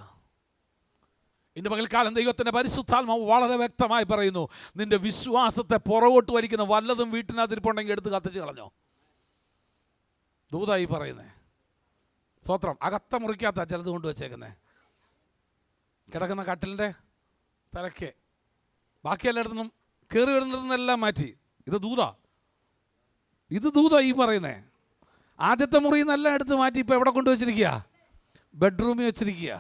S1: ഇന്ന് പകൽക്കാലം ദൈവത്തിൻ്റെ പരിശുദ്ധാത്മാവ് വളരെ വ്യക്തമായി പറയുന്നു, നിന്റെ വിശ്വാസത്തെ പുറകോട്ട് വലിക്കുന്ന വല്ലതും വീട്ടിനകത്തിരിപ്പുണ്ടെങ്കിൽ എടുത്ത് കത്തിച്ച് കളഞ്ഞോ. ദൂതായി പറയുന്നേ. സ്വത്രം. അകത്ത മുറിക്കാത്ത ചിലത് കൊണ്ടുവച്ചേക്കുന്നേ. കിടക്കുന്ന കട്ടിലിൻ്റെ തലയ്ക്ക് ബാക്കി എല്ലായിടത്തുനിന്നും കയറി വരുന്നിടത്തുനിന്നെല്ലാം മാറ്റി. ഇത് ദൂതാ ഈ പറയുന്നേ. ആദ്യത്തെ മുറിയിൽ നിന്നെല്ലാം എടുത്ത് മാറ്റി ഇപ്പോൾ എവിടെ കൊണ്ടുവച്ചിരിക്കുക? ബെഡ്റൂമിൽ വെച്ചിരിക്കുക.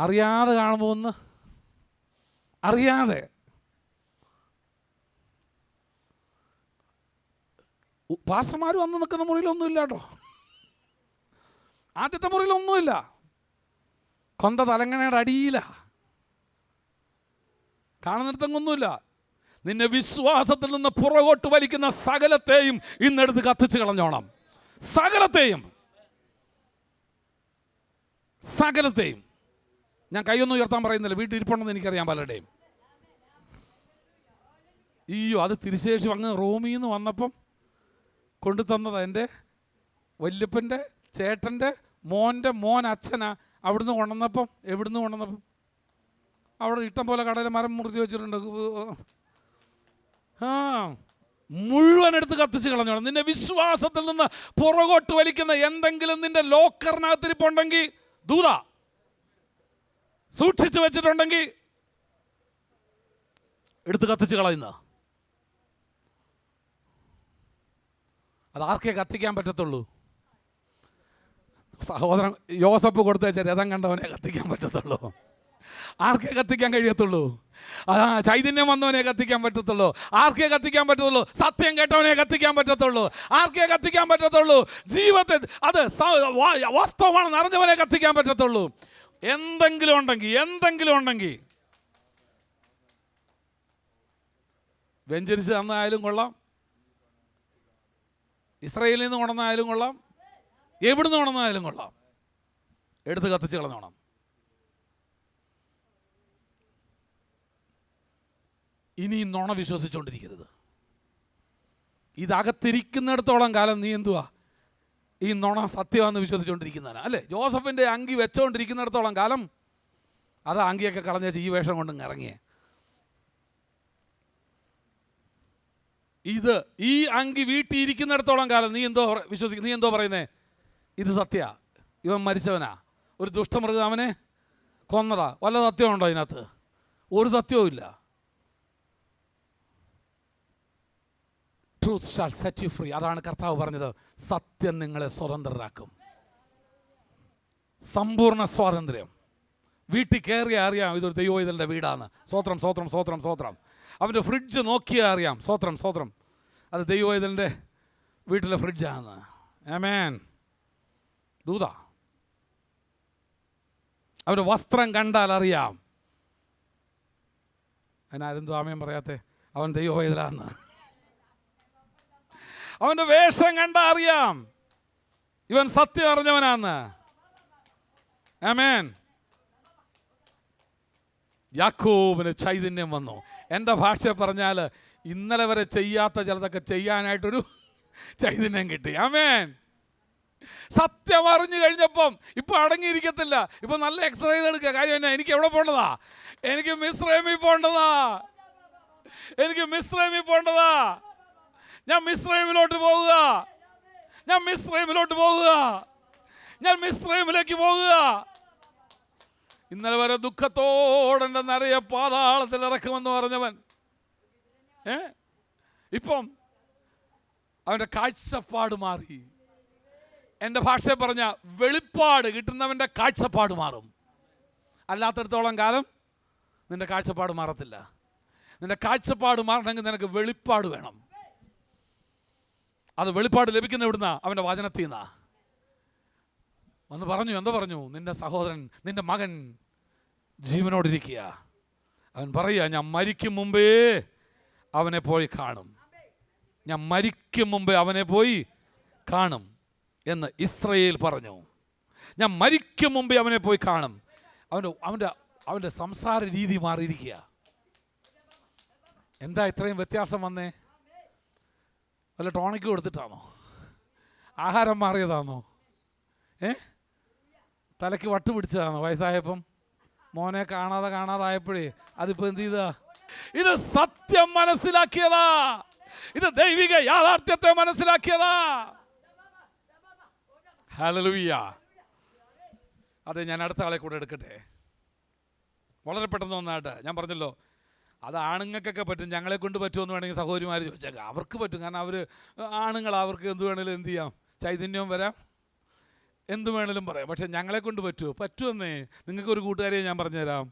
S1: അറിയാതെ കാണുമ്പോൾ ഒന്ന് അറിയാതെ. പാസ്റ്റർമാർ വന്ന് നിൽക്കുന്ന മുറിയിലൊന്നുമില്ല കേട്ടോ. ആദ്യത്തെ മുറിയിലൊന്നുമില്ല. കൊന്ത തലങ്ങണയുടെ അടിയില. കാണുന്നിടത്തൊന്നുമില്ല. നിന്നെ വിശ്വാസത്തിൽ നിന്ന് പുറകോട്ട് വലിക്കുന്ന സകലത്തെയും ഇന്നെടുത്ത് കത്തിച്ച് കളഞ്ഞോണം. സകലത്തെയും. ഞാൻ കൈയൊന്നും ഉയർത്താൻ പറയുന്നില്ല. വീട്ടിൽ ഇരിപ്പുണ്ടെന്ന് എനിക്കറിയാം പലരുടെയും. അയ്യോ, അത് തിരുശേഷി അങ്ങ് റോമിൽ നിന്ന് വന്നപ്പം കൊണ്ടു തന്നതാണ്. എൻ്റെ വല്യപ്പൻ്റെ ചേട്ടൻ്റെ മോൻ്റെ മോൻ അച്ഛനാ അവിടുന്ന് കൊണ്ടുവന്നപ്പം. എവിടുന്ന് കൊണ്ടുവന്നപ്പം? അവിടെ ഇഷ്ടം പോലെ കടയിൽ മരം മുറിച്ച് വെച്ചിട്ടുണ്ട്. മുഴുവൻ എടുത്ത് കത്തിച്ച് കളഞ്ഞോണം. നിന്റെ വിശ്വാസത്തിൽ നിന്ന് പുറകോട്ട് വലിക്കുന്ന എന്തെങ്കിലും നിന്റെ ലോക്കറിനകത്തിരിപ്പുണ്ടെങ്കിൽ, ദൂത സൂക്ഷിച്ചു വെച്ചിട്ടുണ്ടെങ്കിൽ എടുത്ത് കത്തിച്ച് കളയുന്ന. അതാർക്കേ കത്തിക്കാൻ പറ്റത്തുള്ളൂ? സഹോദരൻ യോസഫ് കൊടുത്തയച്ച രഥം കണ്ടവനെ കത്തിക്കാൻ പറ്റത്തുള്ളൂ. ആർക്കേ കത്തിക്കാൻ കഴിയത്തുള്ളൂ? ചൈതന്യം വന്നവനെ കത്തിക്കാൻ പറ്റത്തുള്ളൂ. ആർക്കേ കത്തിക്കാൻ പറ്റത്തുള്ളൂ? സത്യം കേട്ടവനെ കത്തിക്കാൻ പറ്റത്തുള്ളൂ. ആർക്കേ കത്തിക്കാൻ പറ്റത്തുള്ളൂ? ജീവിതത്തിൽ അത് വാസ്തവമാണെന്ന് അറിഞ്ഞവനെ കത്തിക്കാൻ പറ്റത്തുള്ളൂ. എന്തെങ്കിലും ഉണ്ടെങ്കിൽ വെഞ്ചരിച്ച് തന്നായാലും കൊള്ളാം, ഇസ്രായേലിൽ നിന്ന് കൊണ്ടുവന്നായാലും കൊള്ളാം, എവിടുന്ന് കൊണ്ടുവന്നായാലും കൊള്ളാം, എടുത്ത് കത്തിച്ച് കളഞ്ഞോണം. ഇനി നുണ വിശ്വസിച്ചുകൊണ്ടിരിക്കരുത്. ഇതകത്തിരിക്കുന്നിടത്തോളം കാലം നീ എന്തുവാ? ഈ നുണ സത്യമാണെന്ന് വിശ്വസിച്ചുകൊണ്ടിരിക്കുന്നതാണ്, അല്ലേ? ജോസഫിൻ്റെ അങ്കി വെച്ചുകൊണ്ടിരിക്കുന്നിടത്തോളം കാലം അത് അങ്കിയൊക്കെ കളഞ്ഞേച്ച് ഈ വേഷം കൊണ്ടും ഇറങ്ങിയേ. ഈ അങ്കി വീട്ടിൽ ഇരിക്കുന്നിടത്തോളം കാലം നീ എന്തോ വിശ്വസിക്കും? നീ എന്തോ പറയുന്നേ? ഇത് സത്യ, ഇവൻ മരിച്ചവനാ, ഒരു ദുഷ്ടമൃഗം അവനെ കൊന്നതാ. വല്ല സത്യമുണ്ടോ അതിനകത്ത്? ഒരു സത്യവും ഇല്ല. Truth shall set you free. അതാണ് കർത്താവ് പറഞ്ഞത്. സത്യം നിങ്ങളെ സ്വതന്ത്രരാക്കും. സമ്പൂർണ്ണ സ്വാതന്ത്ര്യം. വീട്ടിൽ കയറിയാൽ അറിയാം ഇതൊരു ദൈവവൈതലിൻ്റെ വീടാണ്. സ്വോത്രം സ്വോത്രം സ്വോത്രം സ്വോത്രം. അവൻ്റെ ഫ്രിഡ്ജ് നോക്കിയാൽ അറിയാം. സ്വോത്രം സ്വോത്രം, അത് ദൈവവൈതലിൻ്റെ വീട്ടിലെ ഫ്രിഡ്ജാണ്. ആമേൻ. ദൂത. അവൻ്റെ വസ്ത്രം കണ്ടാൽ അറിയാം. അതിനാരെന്തോ ആമേൻ പറയാത്തെ? അവൻ ദൈവവൈതലാന്ന്. അവൻ്റെ വേഷം കണ്ടാൽ അറിയാം ഇവൻ സത്യം അറിഞ്ഞവനാന്ന്. ആമേൻ. യാക്കോബിന് ചൈതന്യം വന്നു. എൻ്റെ ഭാഷ പറഞ്ഞാൽ ഇന്നലെ വരെ ചെയ്യാത്ത ചിലതൊക്കെ ചെയ്യാനായിട്ടൊരു ചൈതന്യം കിട്ടി. ആമേൻ. സത്യം അറിഞ്ഞു കഴിഞ്ഞപ്പം ഇപ്പം അടങ്ങിയിരിക്കത്തില്ല. ഇപ്പം നല്ല എക്സസൈസ് എടുക്കുക. കാര്യം എന്നാ? എനിക്ക് എവിടെ പോകേണ്ടതാ? എനിക്ക് മിസ്രൈമിൽ പോകേണ്ടതാ. ഞാൻ മിസ്രൈമിലോട്ട് പോകുക. ഇന്നലെ വരെ ദുഃഖത്തോടെ നിറയെ പാതാളത്തിൽ ഇറക്കുമെന്ന് പറഞ്ഞവൻ ഇപ്പം അവൻ്റെ കാഴ്ചപ്പാട് മാറി. എൻ്റെ ഭാഷ പറഞ്ഞ വെളിപ്പാട് കിട്ടുന്നവൻ്റെ കാഴ്ചപ്പാട് മാറും. അല്ലാത്തടത്തോളം കാലം നിൻ്റെ കാഴ്ചപ്പാട് മാറത്തില്ല. നിൻ്റെ കാഴ്ചപ്പാട് മാറണമെങ്കിൽ നിനക്ക് വെളിപ്പാട് വേണം. അത് വെളിപ്പാട് ലഭിക്കുന്ന എവിടുന്ന? അവൻ്റെ വചനത്തിൽ നിന്നാ. വന്ന് പറഞ്ഞു, എന്താ പറഞ്ഞു? നിന്റെ സഹോദരൻ, നിന്റെ മകൻ ജീവനോടിരിക്കുക. അവൻ പറയുക, ഞാൻ മരിക്കും മുമ്പേ അവനെ പോയി കാണും. എന്ന് ഇസ്രായേൽ പറഞ്ഞു. ഞാൻ മരിക്കും മുമ്പേ അവനെ പോയി കാണും. അവൻ്റെ സംസാര രീതി മാറിയിരിക്കുക. എന്താ ഇത്രയും വ്യത്യാസം വന്നേ? വല്ല ടോണിക്ക് കൊടുത്തിട്ടാണോ? ആഹാരം മാറിയതാണോ? തലയ്ക്ക് വട്ട് പിടിച്ചതാണോ? വയസ്സായപ്പം മോനെ കാണാതായപ്പോഴേ അതിപ്പോൾ എന്ത് ചെയ്താ? ഇത് സത്യം മനസ്സിലാക്കിയതാ. ഇത് ദൈവിക യാഥാർത്ഥ്യത്തെ മനസ്സിലാക്കിയതാ. ഹല്ലേലൂയ. അതെ, ഞാൻ അടുത്ത ആളെ കൂടെ എടുക്കട്ടെ. വളരെ പെട്ടെന്ന് ഒന്നായിട്ട്. ഞാൻ പറഞ്ഞല്ലോ, അത് ആണുങ്ങൾക്കൊക്കെ പറ്റും. ഞങ്ങളെ കൊണ്ട് പറ്റുമെന്ന് വേണമെങ്കിൽ സഹോദരിമാർ ചോദിച്ചേക്കാം. അവർക്ക് പറ്റും. കാരണം അവർ ആണുങ്ങൾ, അവർക്ക് എന്ത് വേണേലും എന്ത് ചെയ്യാം. ചൈതന്യവും വരാം, എന്ത് വേണേലും പറയാം. പക്ഷെ ഞങ്ങളെ കൊണ്ട് പറ്റുമെന്നേ. നിങ്ങൾക്കൊരു കൂട്ടുകാരിയെ ഞാൻ പറഞ്ഞുതരാം.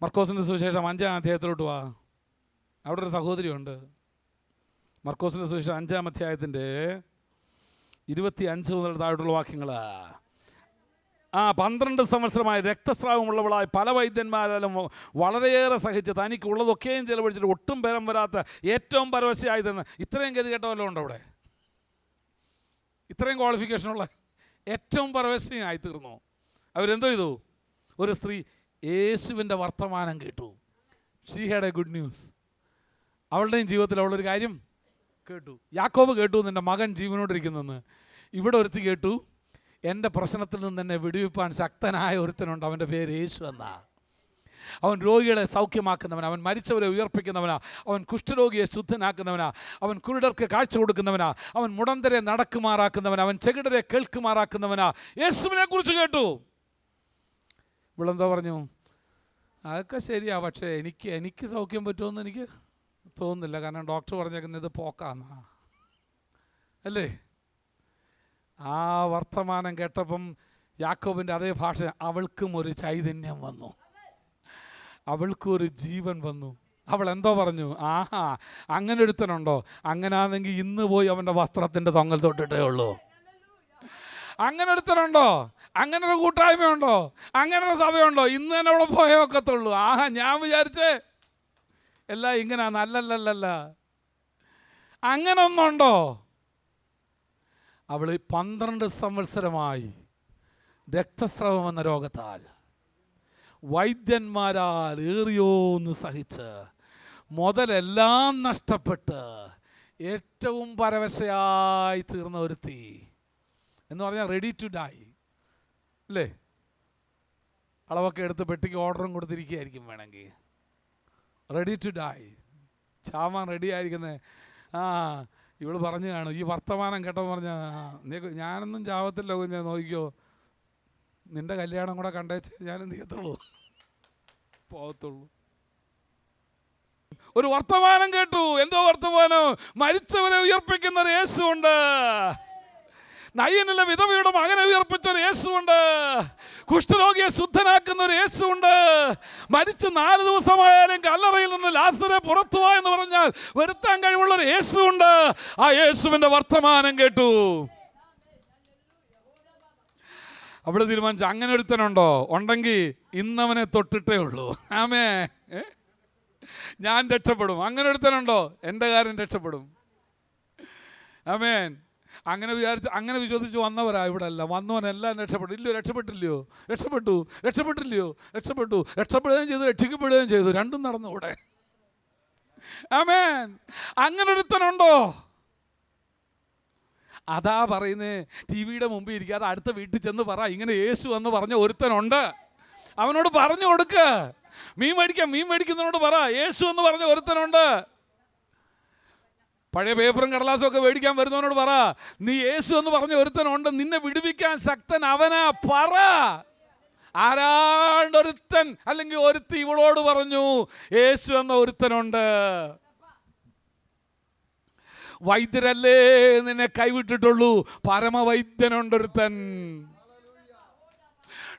S1: മർക്കോസിൻ്റെ സുവിശേഷം 5-ാം അധ്യായത്തിലോട്ട് വാ. അവിടെ ഒരു സഹോദരിയുണ്ട്. മർക്കോസിൻ്റെ സുവിശേഷം 5-ാം അധ്യായത്തിൻ്റെ 25 മുതൽ താഴോട്ടുള്ള വാക്യങ്ങൾ. 12 സംവത്സരമായി രക്തസ്രാവമുള്ളവളായി പല വൈദ്യന്മാരാലും വളരെയേറെ സഹിച്ച് തനിക്ക് ഉള്ളതൊക്കെയും ചെലവഴിച്ചിട്ട് ഒട്ടും ബലം വരാത്ത ഏറ്റവും പരവശയായതെന്ന്. ഇത്രയും ഗതി കേട്ട വല്ലതും ഉണ്ടോ അവിടെ? ഇത്രയും ക്വാളിഫിക്കേഷനുള്ള ഏറ്റവും പരവശയായി തീർന്നു. അവരെന്തോ ചെയ്തു? ഒരു സ്ത്രീ യേശുവിൻ്റെ വർത്തമാനം കേട്ടു. She had A good news. അവളുടെയും ജീവിതത്തിൽ അവളൊരു കാര്യം കേട്ടു. യാക്കോബ് കേട്ടു നിൻ്റെ മകൻ ജീവനോടിരിക്കുന്നെന്ന്. ഇവിടെ ഒരുത്തി കേട്ടു, എൻ്റെ പ്രശ്നത്തിൽ നിന്ന് എന്നെ വിടുവിപ്പാൻ ശക്തനായ ഒരുത്തനുണ്ട്, അവൻ്റെ പേര് യേശു എന്നാ. അവൻ രോഗികളെ സൗഖ്യമാക്കുന്നവനാ, അവൻ മരിച്ചവരെ ഉയർപ്പിക്കുന്നവനാ, അവൻ കുഷ്ഠരോഗിയെ ശുദ്ധനാക്കുന്നവനാ, അവൻ കുരുടർക്ക് കാഴ്ച കൊടുക്കുന്നവനാ, അവൻ മുടന്തരെ നടക്കുമാറാക്കുന്നവനാ, അവൻ ചെകിടരെ കേൾക്കുമാറാക്കുന്നവനാ. യേശുവിനെ കുറിച്ച് കേട്ടു. ഇവളെന്തോ പറഞ്ഞു, അതൊക്കെ ശരിയാ, പക്ഷേ എനിക്ക് സൗഖ്യം പറ്റുമെന്ന് എനിക്ക് തോന്നുന്നില്ല, കാരണം ഡോക്ടർ പറഞ്ഞേക്കുന്നത് പോക്കാന്നാ അല്ലേ. ആ വർത്തമാനം കേട്ടപ്പം യാക്കോബിൻ്റെ അതേ ഭാഷ, അവൾക്കും ഒരു ചൈതന്യം വന്നു, അവൾക്കും ഒരു ജീവൻ വന്നു. അവൾ എന്തോ പറഞ്ഞു, ആഹാ അങ്ങനെ ഒരുത്തനുണ്ടോ, അങ്ങനാണെങ്കിൽ ഇന്ന് പോയി അവൻ്റെ വസ്ത്രത്തിൻ്റെ തൊങ്ങൽ തൊട്ടിട്ടേ ഉള്ളൂ. അങ്ങനെ ഒരുത്തനുണ്ടോ, അങ്ങനെ ഒരു കൂട്ടായ്മയുണ്ടോ, അങ്ങനെ ഒരു സഭയുണ്ടോ, ഇന്ന് തന്നെ അവിടെ പോയേ ഒക്കത്തുള്ളൂ. ആഹാ ഞാൻ വിചാരിച്ചേ എല്ലാം ഇങ്ങനെ നല്ലല്ലല്ല, അങ്ങനെ ഒന്നുണ്ടോ. അവൾ 12 സംവത്സരമായി രക്തസ്രവം എന്ന രോഗത്താൽ വൈദ്യന്മാരാൽ ഏറിയോന്ന് സഹിച്ച് മുതലെല്ലാം നഷ്ടപ്പെട്ട് ഏറ്റവും പരവശയായി തീർന്ന ഒരുത്തി എന്ന് പറഞ്ഞാൽ റെഡി ടു ഡൈ അല്ലേ. അളവൊക്കെ എടുത്ത് പെട്ടിക്ക് ഓർഡറും കൊടുത്തിരിക്കുകയായിരിക്കും, വേണമെങ്കിൽ റെഡി ടു ഡൈ, ചാവാൻ റെഡി ആയിരിക്കുന്നത്. ഇവള് പറഞ്ഞു കാണും, ഈ വർത്തമാനം കേട്ടപ്പോൾ പറഞ്ഞ ഞാനൊന്നും ചാവത്തില്ല കുഞ്ഞെ, നോക്കിക്കോ നിന്റെ കല്യാണം കൂടെ കണ്ടേച്ച് ഞാനെന്ത് ചെയ്യത്തുള്ളൂ, പോകത്തുള്ളൂ. ഒരു വർത്തമാനം കേട്ടു. എന്തോ വർത്തമാനം? മരിച്ചവരെ ഉയർപ്പിക്കുന്ന ഒരു യേശുണ്ട്, നയ്യനിലെ വിധവയുടെ മകനെ ഉയർപ്പിച്ച ഒരു യേശുണ്ട്, കുഷ്ഠരോഗിയെ ശുദ്ധനാക്കുന്ന ഒരു യേശുണ്ട്, മരിച്ച് 4 ദിവസമായാലും കല്ലറയിൽ നിന്ന് ലാസറെ പുറത്തു വാ എന്ന് പറഞ്ഞാൽ വരുത്താൻ കഴിവുള്ള ഒരു യേശുണ്ട്. ആ യേശുവിന്റെ വർത്തമാനം കേട്ടു. അവിടെ തീരുമാനിച്ചു, അങ്ങനെ ഒരുത്തനുണ്ടോ, ഉണ്ടെങ്കിൽ ഇന്നവനെ തൊട്ടിട്ടേ ഉള്ളൂ, ആമേ ഞാൻ രക്ഷപ്പെടും. അങ്ങനെ ഒരുത്തനുണ്ടോ, എൻ്റെ കാര്യം രക്ഷപ്പെടും, ആമേൻ. അങ്ങനെ വിശ്വസിച്ച് വന്നവരാ ഇവിടെ അല്ല, വന്നവനെല്ലാം രക്ഷപ്പെട്ടു. ഇല്ലയോ, രക്ഷപ്പെട്ടില്ലയോ, രക്ഷപ്പെടുകയും ചെയ്തു, രക്ഷിക്കപ്പെടുകയും ചെയ്തു, രണ്ടും നടന്നു ഇവിടെ, ആമേൻ. അങ്ങനെ ഒരുത്തനുണ്ടോ? അതാ പറയുന്നേ, ടി വിയുടെ മുമ്പിൽ ഇരിക്കാതെ അടുത്ത വീട്ടിൽ ചെന്ന് പറ, ഇങ്ങനെ യേശു എന്ന് പറഞ്ഞ ഒരുത്തനുണ്ട്, അവനോട് പറഞ്ഞു കൊടുക്ക്. മീൻ മേടിക്കുന്നവനോട് പറ, യേശു എന്ന് പറഞ്ഞ ഒരുത്തനുണ്ട്. പഴയ പേപ്പറും കടലാസും ഒക്കെ മേടിക്കാൻ വരുന്നവനോട് പറ, നീ യേശു എന്ന് പറഞ്ഞ ഒരുത്തനുണ്ട്, നിന്നെ വിടുവിക്കാൻ ശക്തൻ അവനാ, പറ. ആരാണ്ടൊരുത്തൻ അല്ലെങ്കിൽ ഒരുത്തി ഇവളോട് പറഞ്ഞു, യേശു എന്ന ഒരുത്തനുണ്ട്. വൈദ്യരല്ലേ നിന്നെ കൈവിട്ടിട്ടുള്ളൂ, പരമവൈദ്യനുണ്ടൊരുത്തൻ.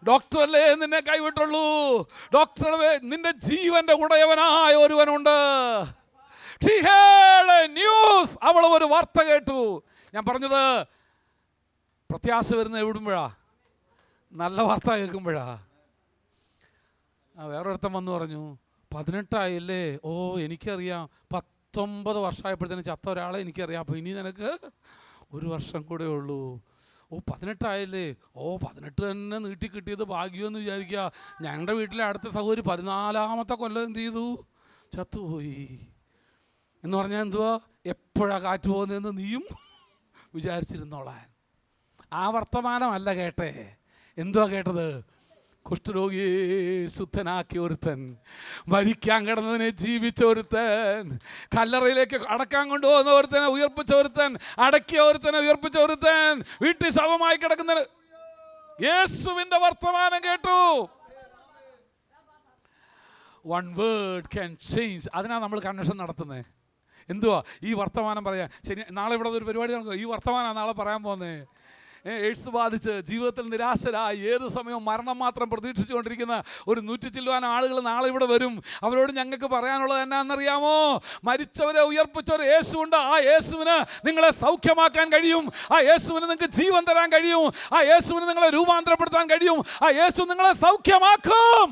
S1: ഡോക്ടറല്ലേ നിന്നെ കൈവിട്ടുള്ളൂ, ഡോക്ടർ നിന്റെ ജീവന്റെ ഉടയവനായ ഒരുവനുണ്ട്. ന്യൂസ്, അവൾ ഒരു വാർത്ത കേട്ടു. ഞാൻ പറഞ്ഞത് പ്രത്യാശ വരുന്ന എവിടുമ്പോഴാ, നല്ല വാർത്ത കേൾക്കുമ്പോഴാ. വേറൊരുത്തൻ വന്നു പറഞ്ഞു, 18 ഓ എനിക്കറിയാം, 19 വർഷമായപ്പോഴത്തേനും ചത്ത ഒരാളെ എനിക്കറിയാം, അപ്പോൾ ഇനി നിനക്ക് 1 വർഷം കൂടെ ഉള്ളൂ. ഓ 18 ഓ 18 തന്നെ നീട്ടി കിട്ടിയത് ഭാഗ്യമെന്ന് വിചാരിക്കുക. ഞങ്ങളുടെ വീട്ടിലെ അടുത്ത സഹോദരി 14-ാമത്തെ കൊല്ലം എന്ത് ചെയ്തു, ചത്തുപോയി. എന്ന് പറഞ്ഞാൽ എന്തുവാ, എപ്പോഴാണ് കാറ്റ് പോകുന്നതെന്ന് നീയും വിചാരിച്ചിരുന്നോളാൻ. ആ വർത്തമാനമല്ല കേട്ടേ. എന്തുവാ കേട്ടത്? കുഷ്ഠരോഗിയെ ശുദ്ധനാക്കിയ ഒരുത്തൻ, മരിക്കാൻ കിടന്നതിനെ ജീവിച്ച ഒരുത്തൻ, കല്ലറയിലേക്ക് അടക്കാൻ കൊണ്ടുപോകുന്ന ഒരുത്തനെ ഉയർപ്പിച്ച ഒരുത്തൻ, അടക്കിയ ഒരുത്തനെ ഉയർപ്പിച്ച ഒരുത്തൻ, വീട്ടിൽ ശവമായി കിടക്കുന്ന യേശുവിന്റെ വർത്തമാനം കേട്ടു. One word can change. അതിനാണ് നമ്മൾ കൺവെൻഷൻ നടത്തുന്നത്. എന്തുവാ ഈ വർത്തമാനം പറയാൻ? ശരി, നാളെ ഇവിടെ ഒരു പരിപാടി നടക്കുക, ഈ വർത്തമാനമാണ് നാളെ പറയാൻ പോകുന്നത്. എയ്ഡ്സ് ബാധിച്ച് ജീവിതത്തിൽ നിരാശരായി ഏത് സമയവും മരണം മാത്രം പ്രതീക്ഷിച്ചുകൊണ്ടിരിക്കുന്ന ഒരു 100 ചില്ലുവാൻ ആളുകൾ നാളെ ഇവിടെ വരും. അവരോട് ഞങ്ങൾക്ക് പറയാനുള്ളത് എന്നാണെന്നറിയാമോ? മരിച്ചവരെ ഉയർപ്പിച്ചവർ യേശുണ്ട്. ആ യേശുവിന് നിങ്ങളെ സൗഖ്യമാക്കാൻ കഴിയും. ആ യേശുവിന് നിങ്ങൾക്ക് ജീവൻ തരാൻ കഴിയും. ആ യേശുവിന് നിങ്ങളെ രൂപാന്തരപ്പെടുത്താൻ കഴിയും. ആ യേശു നിങ്ങളെ സൗഖ്യമാക്കും.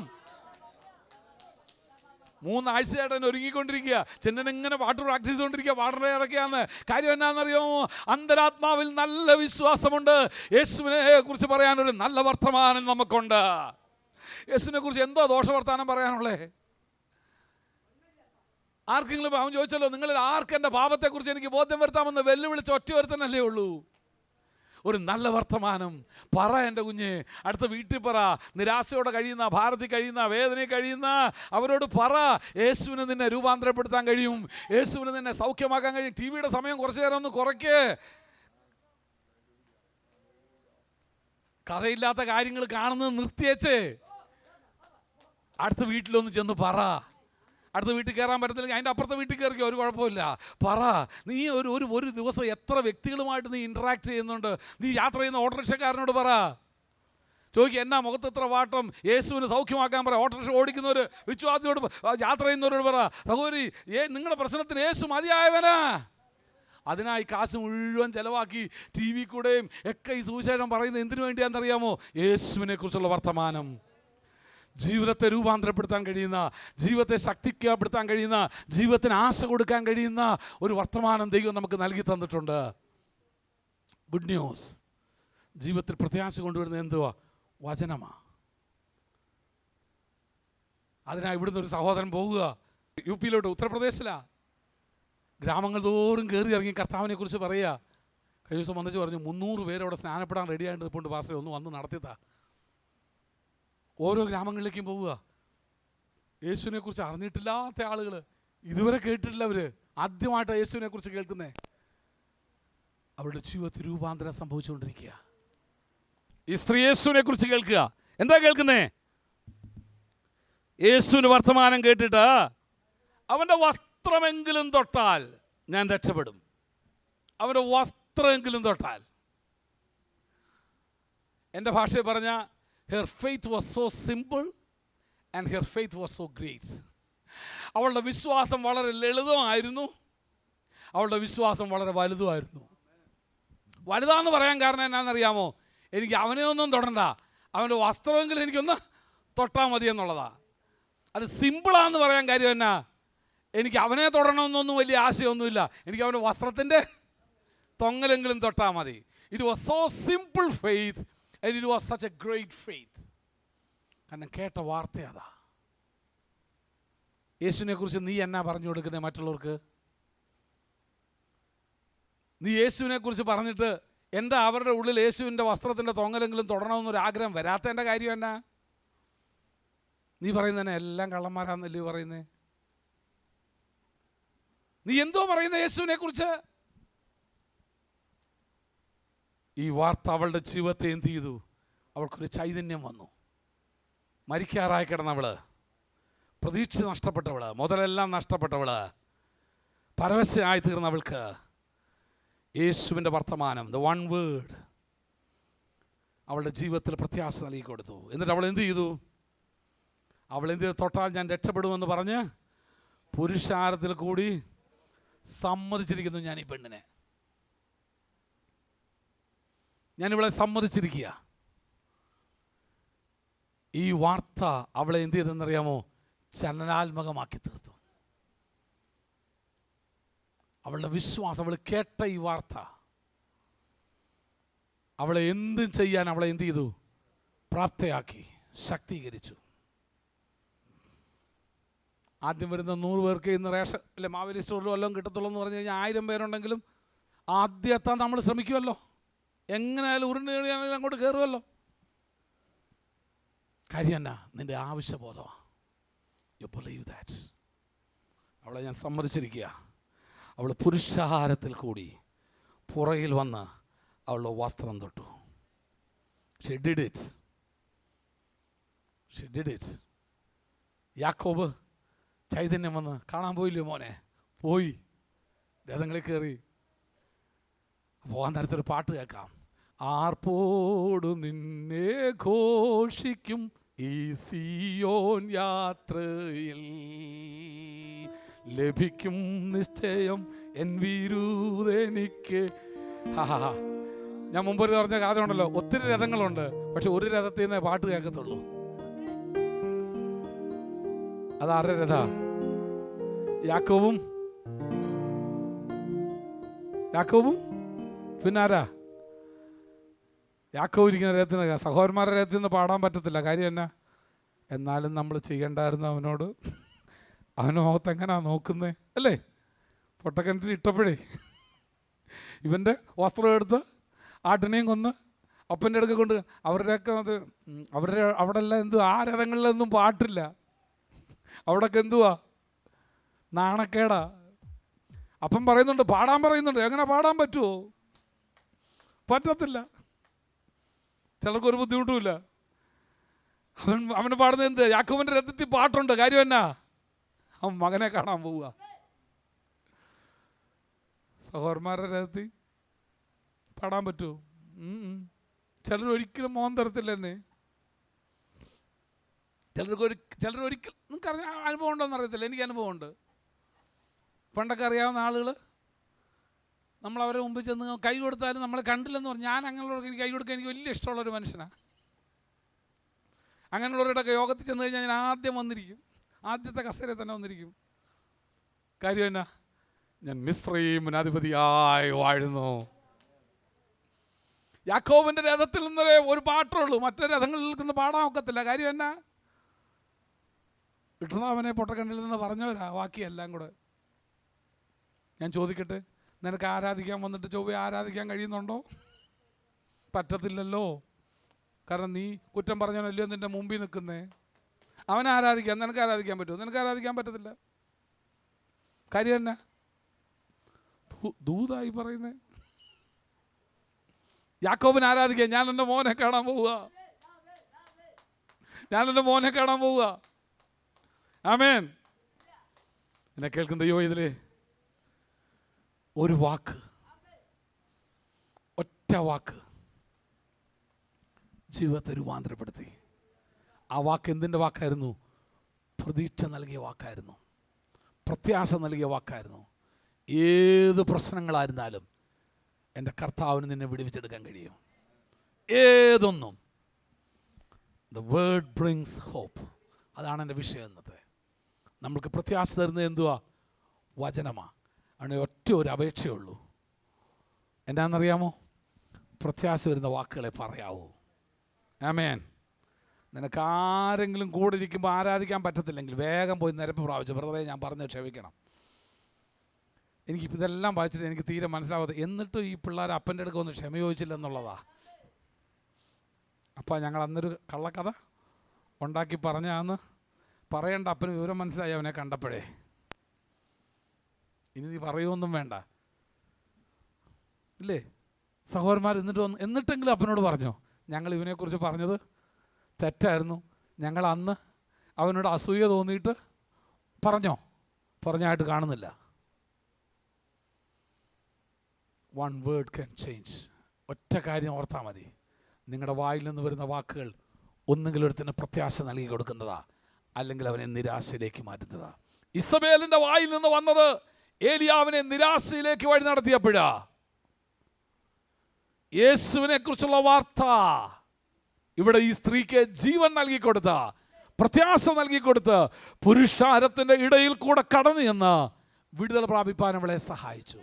S1: 3 ആഴ്ചയായിട്ട് തന്നെ ഒരുങ്ങിക്കൊണ്ടിരിക്കുക. ചെന്നൻ ഇങ്ങനെ പാട്ട് പ്രാക്ടീസ് ചെയ്തുകൊണ്ടിരിക്കുക, പാടണേ ഇറക്കിയാന്ന്. കാര്യം എന്നാണെന്നറിയാമോ? അന്തരാത്മാവിൽ നല്ല വിശ്വാസമുണ്ട്. യേശുവിനെ കുറിച്ച് പറയാനൊരു നല്ല വർത്തമാനം നമുക്കുണ്ട്. യേശുവിനെ കുറിച്ച് എന്തോ ദോഷവർത്താനം പറയാനുള്ളേ? ആർക്കെങ്കിലും അവൻ ചോദിച്ചല്ലോ, നിങ്ങളിൽ ആർക്ക് എൻ്റെ പാപത്തെക്കുറിച്ച് എനിക്ക് ബോധ്യം വരുത്താമെന്ന് വെല്ലുവിളിച്ച് ഒറ്റ ഒരുത്തനല്ലേ ഉള്ളൂ. ഒരു നല്ല വർത്തമാനം പറ എൻ്റെ കുഞ്ഞ്. അടുത്ത വീട്ടിൽ പറ. നിരാശയോടെ കഴിയുന്ന, ഭാരത്തിൽ കഴിയുന്ന, വേദനയിൽ കഴിയുന്ന അവരോട് പറ. യേശുവിന് നിന്നെ രൂപാന്തരപ്പെടുത്താൻ കഴിയും. യേശുവിന് നിന്നെ സൗഖ്യമാക്കാൻ കഴിയും. ടി വിയുടെ സമയം കുറച്ച് നേരം ഒന്ന് കുറയ്ക്ക്. കഥയില്ലാത്ത കാര്യങ്ങൾ കാണുന്നത് നിർത്തിയേച്ച് അടുത്ത വീട്ടിലൊന്ന് ചെന്ന് പറ. അടുത്ത വീട്ടിൽ കയറാൻ പറ്റത്തില്ലെങ്കിൽ അതിൻ്റെ അപ്പുറത്തെ വീട്ടിൽ കയറിക്കോ, ഒരു കുഴപ്പമില്ല. പറ. നീ ഒരു ദിവസം എത്ര വ്യക്തികളുമായിട്ട് നീ ഇൻട്രാക്ട് ചെയ്യുന്നുണ്ട്? നീ യാത്ര ചെയ്യുന്ന ഓട്ടോറിക്ഷക്കാരനോട് പറ. ചോദിക്കുക, എന്നാ മുഖത്ത് എത്ര വാട്ടം, യേശുവിന് സൗഖ്യമാക്കാൻ പറ. ഓട്ടോറിക്ഷ ഓടിക്കുന്നവർ, വിശ്വാസിയോട്, യാത്ര ചെയ്യുന്നവരോട് പറ, സഹോദരി നിങ്ങളുടെ പ്രശ്നത്തിന് യേശു മതിയായവനാ. അതിനായി കാശ് മുഴുവൻ ചിലവാക്കി ടി വി കൂടെയും ഒക്കെ ഈ സുവിശേഷം പറയുന്നത് എന്തിനു വേണ്ടിയാണെന്നറിയാമോ? യേശുവിനെ കുറിച്ചുള്ള വർത്തമാനം. ജീവിതത്തെ രൂപാന്തരപ്പെടുത്താൻ കഴിയുന്ന, ജീവിതത്തെ ശക്തിപ്പെടുത്താൻ കഴിയുന്ന, ജീവിതത്തിന് ആശ കൊടുക്കാൻ കഴിയുന്ന ഒരു വർത്തമാനം ദൈവം നമുക്ക് നൽകി തന്നിട്ടുണ്ട്. Good news. ജീവിതത്തിൽ പ്രത്യാശ കൊണ്ടുവരുന്നത് എന്തുവാ? വചനമാ. അതിനായി ഇവിടുന്ന് ഒരു സഹോദരൻ പോവുക യു പിയിലോട്ട്, ഉത്തർപ്രദേശിലാണ്. ഗ്രാമങ്ങൾ തോറും കയറി ഇറങ്ങി കർത്താവിനെ കുറിച്ച് പറയുക. കഴിഞ്ഞ ദിവസം വന്നിച്ച് പറഞ്ഞു, 300 പേര് അവിടെ സ്നാനപ്പെടാൻ റെഡിയായിട്ട് നിൽപ്പുണ്ട് പാസ്റ്ററെ, ഒന്ന് വന്ന് നടത്തിയതാ. ഓരോ ഗ്രാമങ്ങളിലേക്കും പോവുക. യേശുവിനെ കുറിച്ച് അറിഞ്ഞിട്ടില്ലാത്ത ആളുകൾ, ഇതുവരെ കേട്ടിട്ടില്ല, അവർ ആദ്യമായിട്ട് യേശുവിനെ കുറിച്ച് കേൾക്കുന്നേ. അവരുടെ ജീവിതത്തിൽ രൂപാന്തരം സംഭവിച്ചുകൊണ്ടിരിക്കുക. ഈ സ്ത്രീ യേശുവിനെ കുറിച്ച് കേൾക്കുക. എന്താ കേൾക്കുന്നേ? യേശുവിന് വർത്തമാനം കേട്ടിട്ട് അവൻ്റെ വസ്ത്രമെങ്കിലും തൊട്ടാൽ ഞാൻ രക്ഷപ്പെടും. അവൻ്റെ വസ്ത്രമെങ്കിലും തൊട്ടാൽ. എൻ്റെ ഭാഷയിൽ പറഞ്ഞ, her faith was so simple and her faith was so great. അവളുടെ വിശ്വാസം വളരെ ലളിതമായിരുന്നു, അവളുടെ വിശ്വാസം വളരെ വലുതുമായിരുന്നു. വലുതാന്ന് പറയാൻ കാരണം എന്നാണെന്നറിയാമോ? എനിക്ക് അവനെ ഒന്നും തൊടണ്ട, അവൻ്റെ വസ്ത്രമെങ്കിലും എനിക്കൊന്ന് തൊട്ടാൽ മതി എന്നുള്ളതാ. അത് സിമ്പിളാന്ന് പറയാൻ കാര്യം എന്നാ? എനിക്ക് അവനെ തൊടണമെന്നൊന്നും വലിയ ആശയമൊന്നുമില്ല, എനിക്ക് അവൻ്റെ വസ്ത്രത്തിൻ്റെ തൊങ്ങലെങ്കിലും തൊട്ടാൽ മതി. It was so simple faith and it was such a great faith. കാരണം കേട്ട വാർത്ത അതാ. യേശുവിനെ കുറിച്ച് നീ എന്നാ പറഞ്ഞു കൊടുക്കുന്നത് മറ്റുള്ളവർക്ക്? നീ യേശുവിനെ കുറിച്ച് പറഞ്ഞിട്ട് എന്താ അവരുടെ ഉള്ളിൽ യേശുവിൻ്റെ വസ്ത്രത്തിൻ്റെ തൊങ്ങലെങ്കിലും തൊടണമെന്നൊരാഗ്രഹം വരാത്തതിൻ്റെ കാര്യം എന്നാ? നീ പറയുന്നതന്നെ എല്ലാം കള്ളന്മാരാന്നല്ലേ പറയുന്നേ? നീ എന്തോ പറയുന്ന യേശുവിനെ കുറിച്ച്? ഈ വാർത്ത അവളുടെ ജീവിതത്തെ എന്ത് ചെയ്തു? അവൾക്കൊരു ചൈതന്യം വന്നു. മരിക്കാറായി കിടന്നവള്, പ്രതീക്ഷ നഷ്ടപ്പെട്ടവള്, മുതലെല്ലാം നഷ്ടപ്പെട്ടവള്, പരവശയായി തീർന്നവൾക്ക് യേശുവിൻ്റെ വർത്തമാനം, ദ വൺ വേർഡ്, അവളുടെ ജീവിതത്തിൽ പ്രത്യാശ നൽകി കൊടുത്തു. എന്നിട്ട് അവൾ എന്ത് ചെയ്തു? അവൾ എന്ത് ചെയ്തു? തൊട്ടാൽ ഞാൻ രക്ഷപ്പെടുമെന്ന് പറഞ്ഞ് പുരുഷാരത്തിൽ കൂടി സമ്മതിച്ചിരിക്കുന്നു. ഞാൻ ഈ പെണ്ണിനെ, ഞാനിവളെ സമ്മതിച്ചിരിക്കുക. ഈ വാർത്ത അവളെ എന്ത് ചെയ്തെന്നറിയാമോ? ചലനാത്മകമാക്കി തീർത്തു. അവളുടെ വിശ്വാസം, അവൾ കേട്ട ഈ വാർത്ത അവളെ എന്തും ചെയ്യാൻ അവളെ എന്ത് ചെയ്തു? പ്രാപ്തയാക്കി, ശക്തീകരിച്ചു. ആദ്യം വരുന്ന 100 പേർക്ക് ഇന്ന് റേഷൻ അല്ലെ മാവേലി സ്റ്റോറിലും എല്ലാം കിട്ടത്തുള്ളൂ എന്ന് പറഞ്ഞു കഴിഞ്ഞാൽ 1000 പേരുണ്ടെങ്കിലും ആദ്യം എത്താൻ നമ്മൾ ശ്രമിക്കുമല്ലോ. എങ്ങനെയായാലും ഉരുണ്ട് കയറിയാണെങ്കിലും അങ്ങോട്ട് കയറുമല്ലോ. കാര്യം എന്നാ? നിൻ്റെ ആവശ്യബോധമാണ്. You believe that. അവളെ ഞാൻ സമ്മതിച്ചിരിക്കുക. അവൾ പുരുഷാരത്തിൽ കൂടി പുറകിൽ വന്ന് അവളുടെ വസ്ത്രം തൊട്ടു. She did it. She did it. യാക്കോബ് ചൈതന്യം വന്ന് കാണാൻ പോയില്ലേ മോനെ? പോയി, രഥങ്ങളിൽ കയറി. പോകാൻ നേരത്തൊരു പാട്ട് കേൾക്കാം. ആർപ്പോടു നിന്നെ ഘോഷിക്കും ഈ സിയോൻ യാത്രയിൽ, ലഭിക്കും നിശ്ചയം എൻ വിരുദെനിക്ക്. ഞാൻ മുമ്പൊരു പറഞ്ഞ കാര്യമുണ്ടല്ലോ, ഒത്തിരി രഥങ്ങളുണ്ട്, പക്ഷെ ഒരു രഥത്തിൽ നിന്നേ പാട്ട് കേൾക്കത്തുള്ളൂ. അതാരുടെ രഥ? യാക്കോബും പിന്നെ ആരാ? യാക്കോബ് ഇരിക്കുന്ന രഥത്തിൽ നിന്ന്, സഹോദരന്മാരുടെ രഥത്തിൽ നിന്ന് പാടാൻ പറ്റത്തില്ല. കാര്യം എന്നാ? എന്നാലും നമ്മൾ ചെയ്യേണ്ടായിരുന്നു അവനോട് അവൻ്റെ മുഖത്ത് എങ്ങനെയാ നോക്കുന്നത് അല്ലേ? പൊട്ടക്കിണറ്റിൽ ഇട്ടപ്പോഴേ ഇവൻ്റെ വസ്ത്രം എടുത്ത് ആട്ടിനെയും കൊന്ന് അപ്പൻ്റെ അടുക്ക കൊണ്ട് അവരുടെയൊക്കെ അത് അവിടെ എല്ലാം എന്തുവാ, ആ രഥങ്ങളിലൊന്നും പാട്ടില്ല. അവിടെയൊക്കെ എന്തുവാ, നാണക്കേടാ. അപ്പം പറയുന്നുണ്ട്, പാടാൻ പറയുന്നുണ്ട്. എങ്ങനെ പാടാൻ പറ്റുമോ? പറ്റത്തില്ല. ചിലർക്കൊരു ബുദ്ധിമുട്ടുമില്ല. അവന് പാടുന്നത് എന്ത്? യാക്കോബിൻ്റെ രഥത്തിൽ പാട്ടുണ്ട്. കാര്യം എന്നാ? അവൻ മകനെ കാണാൻ പോവുക. സഹോദരന്മാരുടെ രഥത്തിൽ പാടാൻ പറ്റുമോ? ചിലരൊരിക്കലും മോഹം തരത്തില്ലെന്നേ. ചിലരൊരിക്കൽ, നിങ്ങൾക്ക് അനുഭവം ഉണ്ടോയെന്ന് അറിയത്തില്ല, എനിക്ക് അനുഭവമുണ്ട്. പണ്ടൊക്കെ അറിയാവുന്ന ആളുകൾ നമ്മളവരെ മുമ്പിൽ ചെന്ന് കൈ കൊടുത്താലും നമ്മളെ കണ്ടില്ലെന്ന് പറഞ്ഞു. ഞാൻ അങ്ങനെയുള്ളവർക്ക് എനിക്ക് കൈ കൊടുക്കാൻ എനിക്ക് വലിയ ഇഷ്ടമുള്ളൊരു മനുഷ്യനാണ്. അങ്ങനെയുള്ളവരുടെയൊക്കെ യോഗത്തിൽ ചെന്ന് കഴിഞ്ഞാൽ ഞാൻ ആദ്യം വന്നിരിക്കും, ആദ്യത്തെ കസേരയിൽ തന്നെ വന്നിരിക്കും. കാര്യം എന്നാ? ഞാൻ മിസ്രയീമിന് അധിപതിയായി വാഴുന്നു. യാക്കോബിൻ്റെ രഥത്തിൽ നിന്നൊരു ഒരു പാട്ടുള്ളൂ, മറ്റു രഥങ്ങളിൽ നിന്ന് പാടാൻ ഒക്കത്തില്ല. കാര്യം എന്നാ? ഇട്ടണവനെ പൊട്ടക്കണ്ണിൽ നിന്ന് പറഞ്ഞവരാ ബാക്കിയെല്ലാം കൂടെ. ഞാൻ ചോദിക്കട്ടെ, നിനക്ക് ആരാധിക്കാൻ വന്നിട്ട് ചൊവ്വ ആരാധിക്കാൻ കഴിയുന്നുണ്ടോ? പറ്റത്തില്ലല്ലോ. കാരണം നീ കുറ്റം പറഞ്ഞവനല്ലോ നിൻ്റെ മുമ്പിൽ നിൽക്കുന്നേ. അവനെ ആരാധിക്കാൻ, നിനക്ക് ആരാധിക്കാൻ പറ്റുമോ? നിനക്ക് ആരാധിക്കാൻ പറ്റത്തില്ല. കാര്യം എന്നാ? ദൂതായി പറയുന്നേ. യാക്കോബിനെ ആരാധിക്കാൻ ഞാൻ എൻ്റെ മോനെ കാണാൻ പോവുക. ആമേൻ. എന്നെ കേൾക്കുന്ന ദൈവം, ഇതിലെ ഒരു വാക്ക്, ഒറ്റ വാക്ക് ജീവിതത്തെ രൂപാന്തരപ്പെടുത്തി. ആ വാക്ക് എന്തിൻ്റെ വാക്കായിരുന്നു? പ്രതീക്ഷ നൽകിയ വാക്കായിരുന്നു, പ്രത്യാശ നൽകിയ വാക്കായിരുന്നു. ഏത് പ്രശ്നങ്ങളായിരുന്നാലും എൻ്റെ കർത്താവിന് നിന്നെ വിടുവിച്ചെടുക്കാൻ കഴിയും. ഏതൊന്നും. The word brings hope. അതാണ് എൻ്റെ വിഷയം ഇന്നത്തെ. നമ്മൾക്ക് പ്രത്യാശ തരുന്നത് എന്തുവാ? വചനമാണ്. അങ്ങനെ ഒറ്റ ഒരു അപേക്ഷയുള്ളൂ. എന്നാണെന്നറിയാമോ? പ്രത്യാശ വരുന്ന വാക്കുകളെ പറയാവൂ. ആമേൻ. നിനക്ക് ആരെങ്കിലും കൂടെ ഇരിക്കുമ്പോൾ ആരാധിക്കാൻ പറ്റത്തില്ലെങ്കിൽ വേഗം പോയി നിരപ്പ് പ്രാപിച്ചു. ബ്രദറെ, ഞാൻ പറഞ്ഞ് ക്ഷമിക്കണം. എനിക്കിപ്പോൾ ഇതെല്ലാം വായിച്ചിട്ട് എനിക്ക് തീരെ മനസ്സിലാവാതെ, എന്നിട്ടും ഈ പിള്ളേർ അപ്പൻ്റെ അടുക്ക ഒന്ന് ക്ഷമ ചോദിച്ചില്ലെന്നുള്ളതാ. അപ്പം ഞങ്ങൾ അന്നൊരു കള്ളക്കഥ ഉണ്ടാക്കി പറഞ്ഞാന്ന് പറയേണ്ട. അപ്പന് വിവരം മനസ്സിലായി അവനെ കണ്ടപ്പോഴേ. ഇനി നീ പറയുമൊന്നും വേണ്ട ഇല്ലേ? സഹോദരന്മാർ എന്നിട്ടെങ്കിലും അപ്പനോട് പറഞ്ഞോ, ഞങ്ങൾ ഇവനെക്കുറിച്ച് പറഞ്ഞത് തെറ്റായിരുന്നു, ഞങ്ങൾ അന്ന് അവനോട് അസൂയ തോന്നിയിട്ട് പറഞ്ഞായിട്ട് കാണുന്നില്ല. One word can change. ഒറ്റ കാര്യം ഓർത്താൽ മതി. നിങ്ങളുടെ വായിൽ നിന്ന് വരുന്ന വാക്കുകൾ ഒന്നുകിൽ ഒരുത്തിന് പ്രത്യാശ നൽകി കൊടുക്കുന്നതാ, അല്ലെങ്കിൽ അവനെ നിരാശയിലേക്ക് മാറ്റുന്നതാ. ഇസബേലിൻ്റെ വായിൽ നിന്ന് വന്നത് ഏലിയാവിനെ നിരാശയിലേക്ക് വഴി നടത്തിയപ്പോഴാ. യേശുവിനെ കുറിച്ചുള്ള വാർത്ത ഇവിടെ ഈ സ്ത്രീക്ക് ജീവൻ നൽകിക്കൊടുത്ത, പ്രത്യാശ നൽകിക്കൊടുത്ത്, പുരുഷാരത്തിൻ്റെ ഇടയിൽ കൂടെ കടന്നു എന്ന് വിടുതൽ പ്രാപിപ്പാൻ അവളെ സഹായിച്ചു.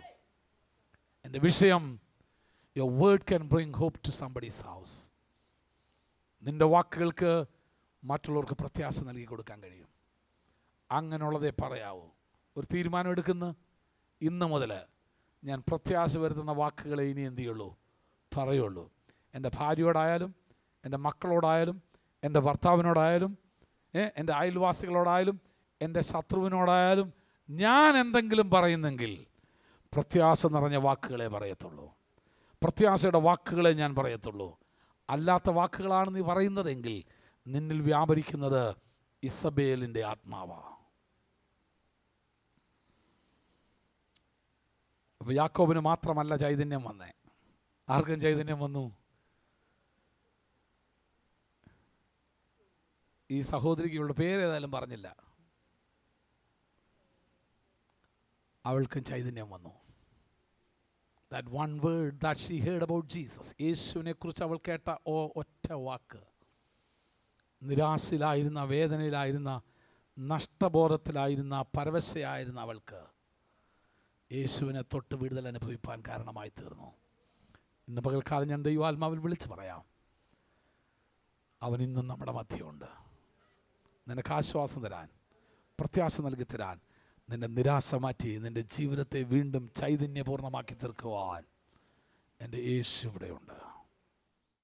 S1: എൻ്റെ വിഷയം, your word can bring hope to somebody's house. നിൻ്റെ വാക്കുകൾക്ക് മറ്റുള്ളവർക്ക് പ്രത്യാശ നൽകി കൊടുക്കാൻ കഴിയും. അങ്ങനെയുള്ളതേ പറയാവൂ. ഒരു തീരുമാനം എടുക്കുന്ന ഇന്ന് മുതൽ ഞാൻ പ്രത്യാശ വരുത്തുന്ന വാക്കുകളെ ഇനി എന്ത് ചെയ്യുള്ളൂ? പറയുള്ളൂ. എൻ്റെ ഭാര്യയോടായാലും, എൻ്റെ മക്കളോടായാലും, എൻ്റെ ഭർത്താവിനോടായാലും, എൻ്റെ അയൽവാസികളോടായാലും, എൻ്റെ ശത്രുവിനോടായാലും ഞാൻ എന്തെങ്കിലും പറയുന്നെങ്കിൽ പ്രത്യാശ നിറഞ്ഞ വാക്കുകളെ പറയത്തുള്ളൂ. പ്രത്യാശയുടെ വാക്കുകളെ ഞാൻ പറയത്തുള്ളൂ. അല്ലാത്ത വാക്കുകളാണ് നീ പറയുന്നതെങ്കിൽ നിന്നിൽ വ്യാപരിക്കുന്നത് ഇസബേലിൻ്റെ ആത്മാവാണ്. യാക്കോബിന് മാത്രമല്ല ചൈതന്യം വന്നേ. ആർക്കും ചൈതന്യം വന്നു? ഈ സഹോദരിക്ക് ഇവളുടെ പേരേതായാലും പറഞ്ഞില്ല, അവൾക്കും ചൈതന്യം വന്നു. That one word that she heard about Jesus, യേശുവിനെ കുറിച്ച് അവൾ കേട്ട ഒറ്റ വാക്ക്. നിരാശയിലായിരുന്ന, വേദനയിലായിരുന്ന, നഷ്ടബോധത്തിലായിരുന്ന, പരവശയായിരുന്ന അവൾക്ക് യേശുവിനെ തൊട്ട് വിടുതൽ അനുഭവിപ്പാൻ കാരണമായി തീർന്നു. ഇന്ന് പകൽക്കാലം ഞാൻ ദൈവാത്മാവിൽ വിളിച്ച് പറയാം, അവൻ ഇന്നും നമ്മുടെ മധ്യമുണ്ട്. നിനക്ക് ആശ്വാസം തരാൻ, പ്രത്യാശ നൽകി തരാൻ, നിൻ്റെ നിരാശ മാറ്റി നിൻ്റെ ജീവിതത്തെ വീണ്ടും ചൈതന്യപൂർണ്ണമാക്കി തീർക്കുവാൻ എൻ്റെ യേശു ഇവിടെയുണ്ട്.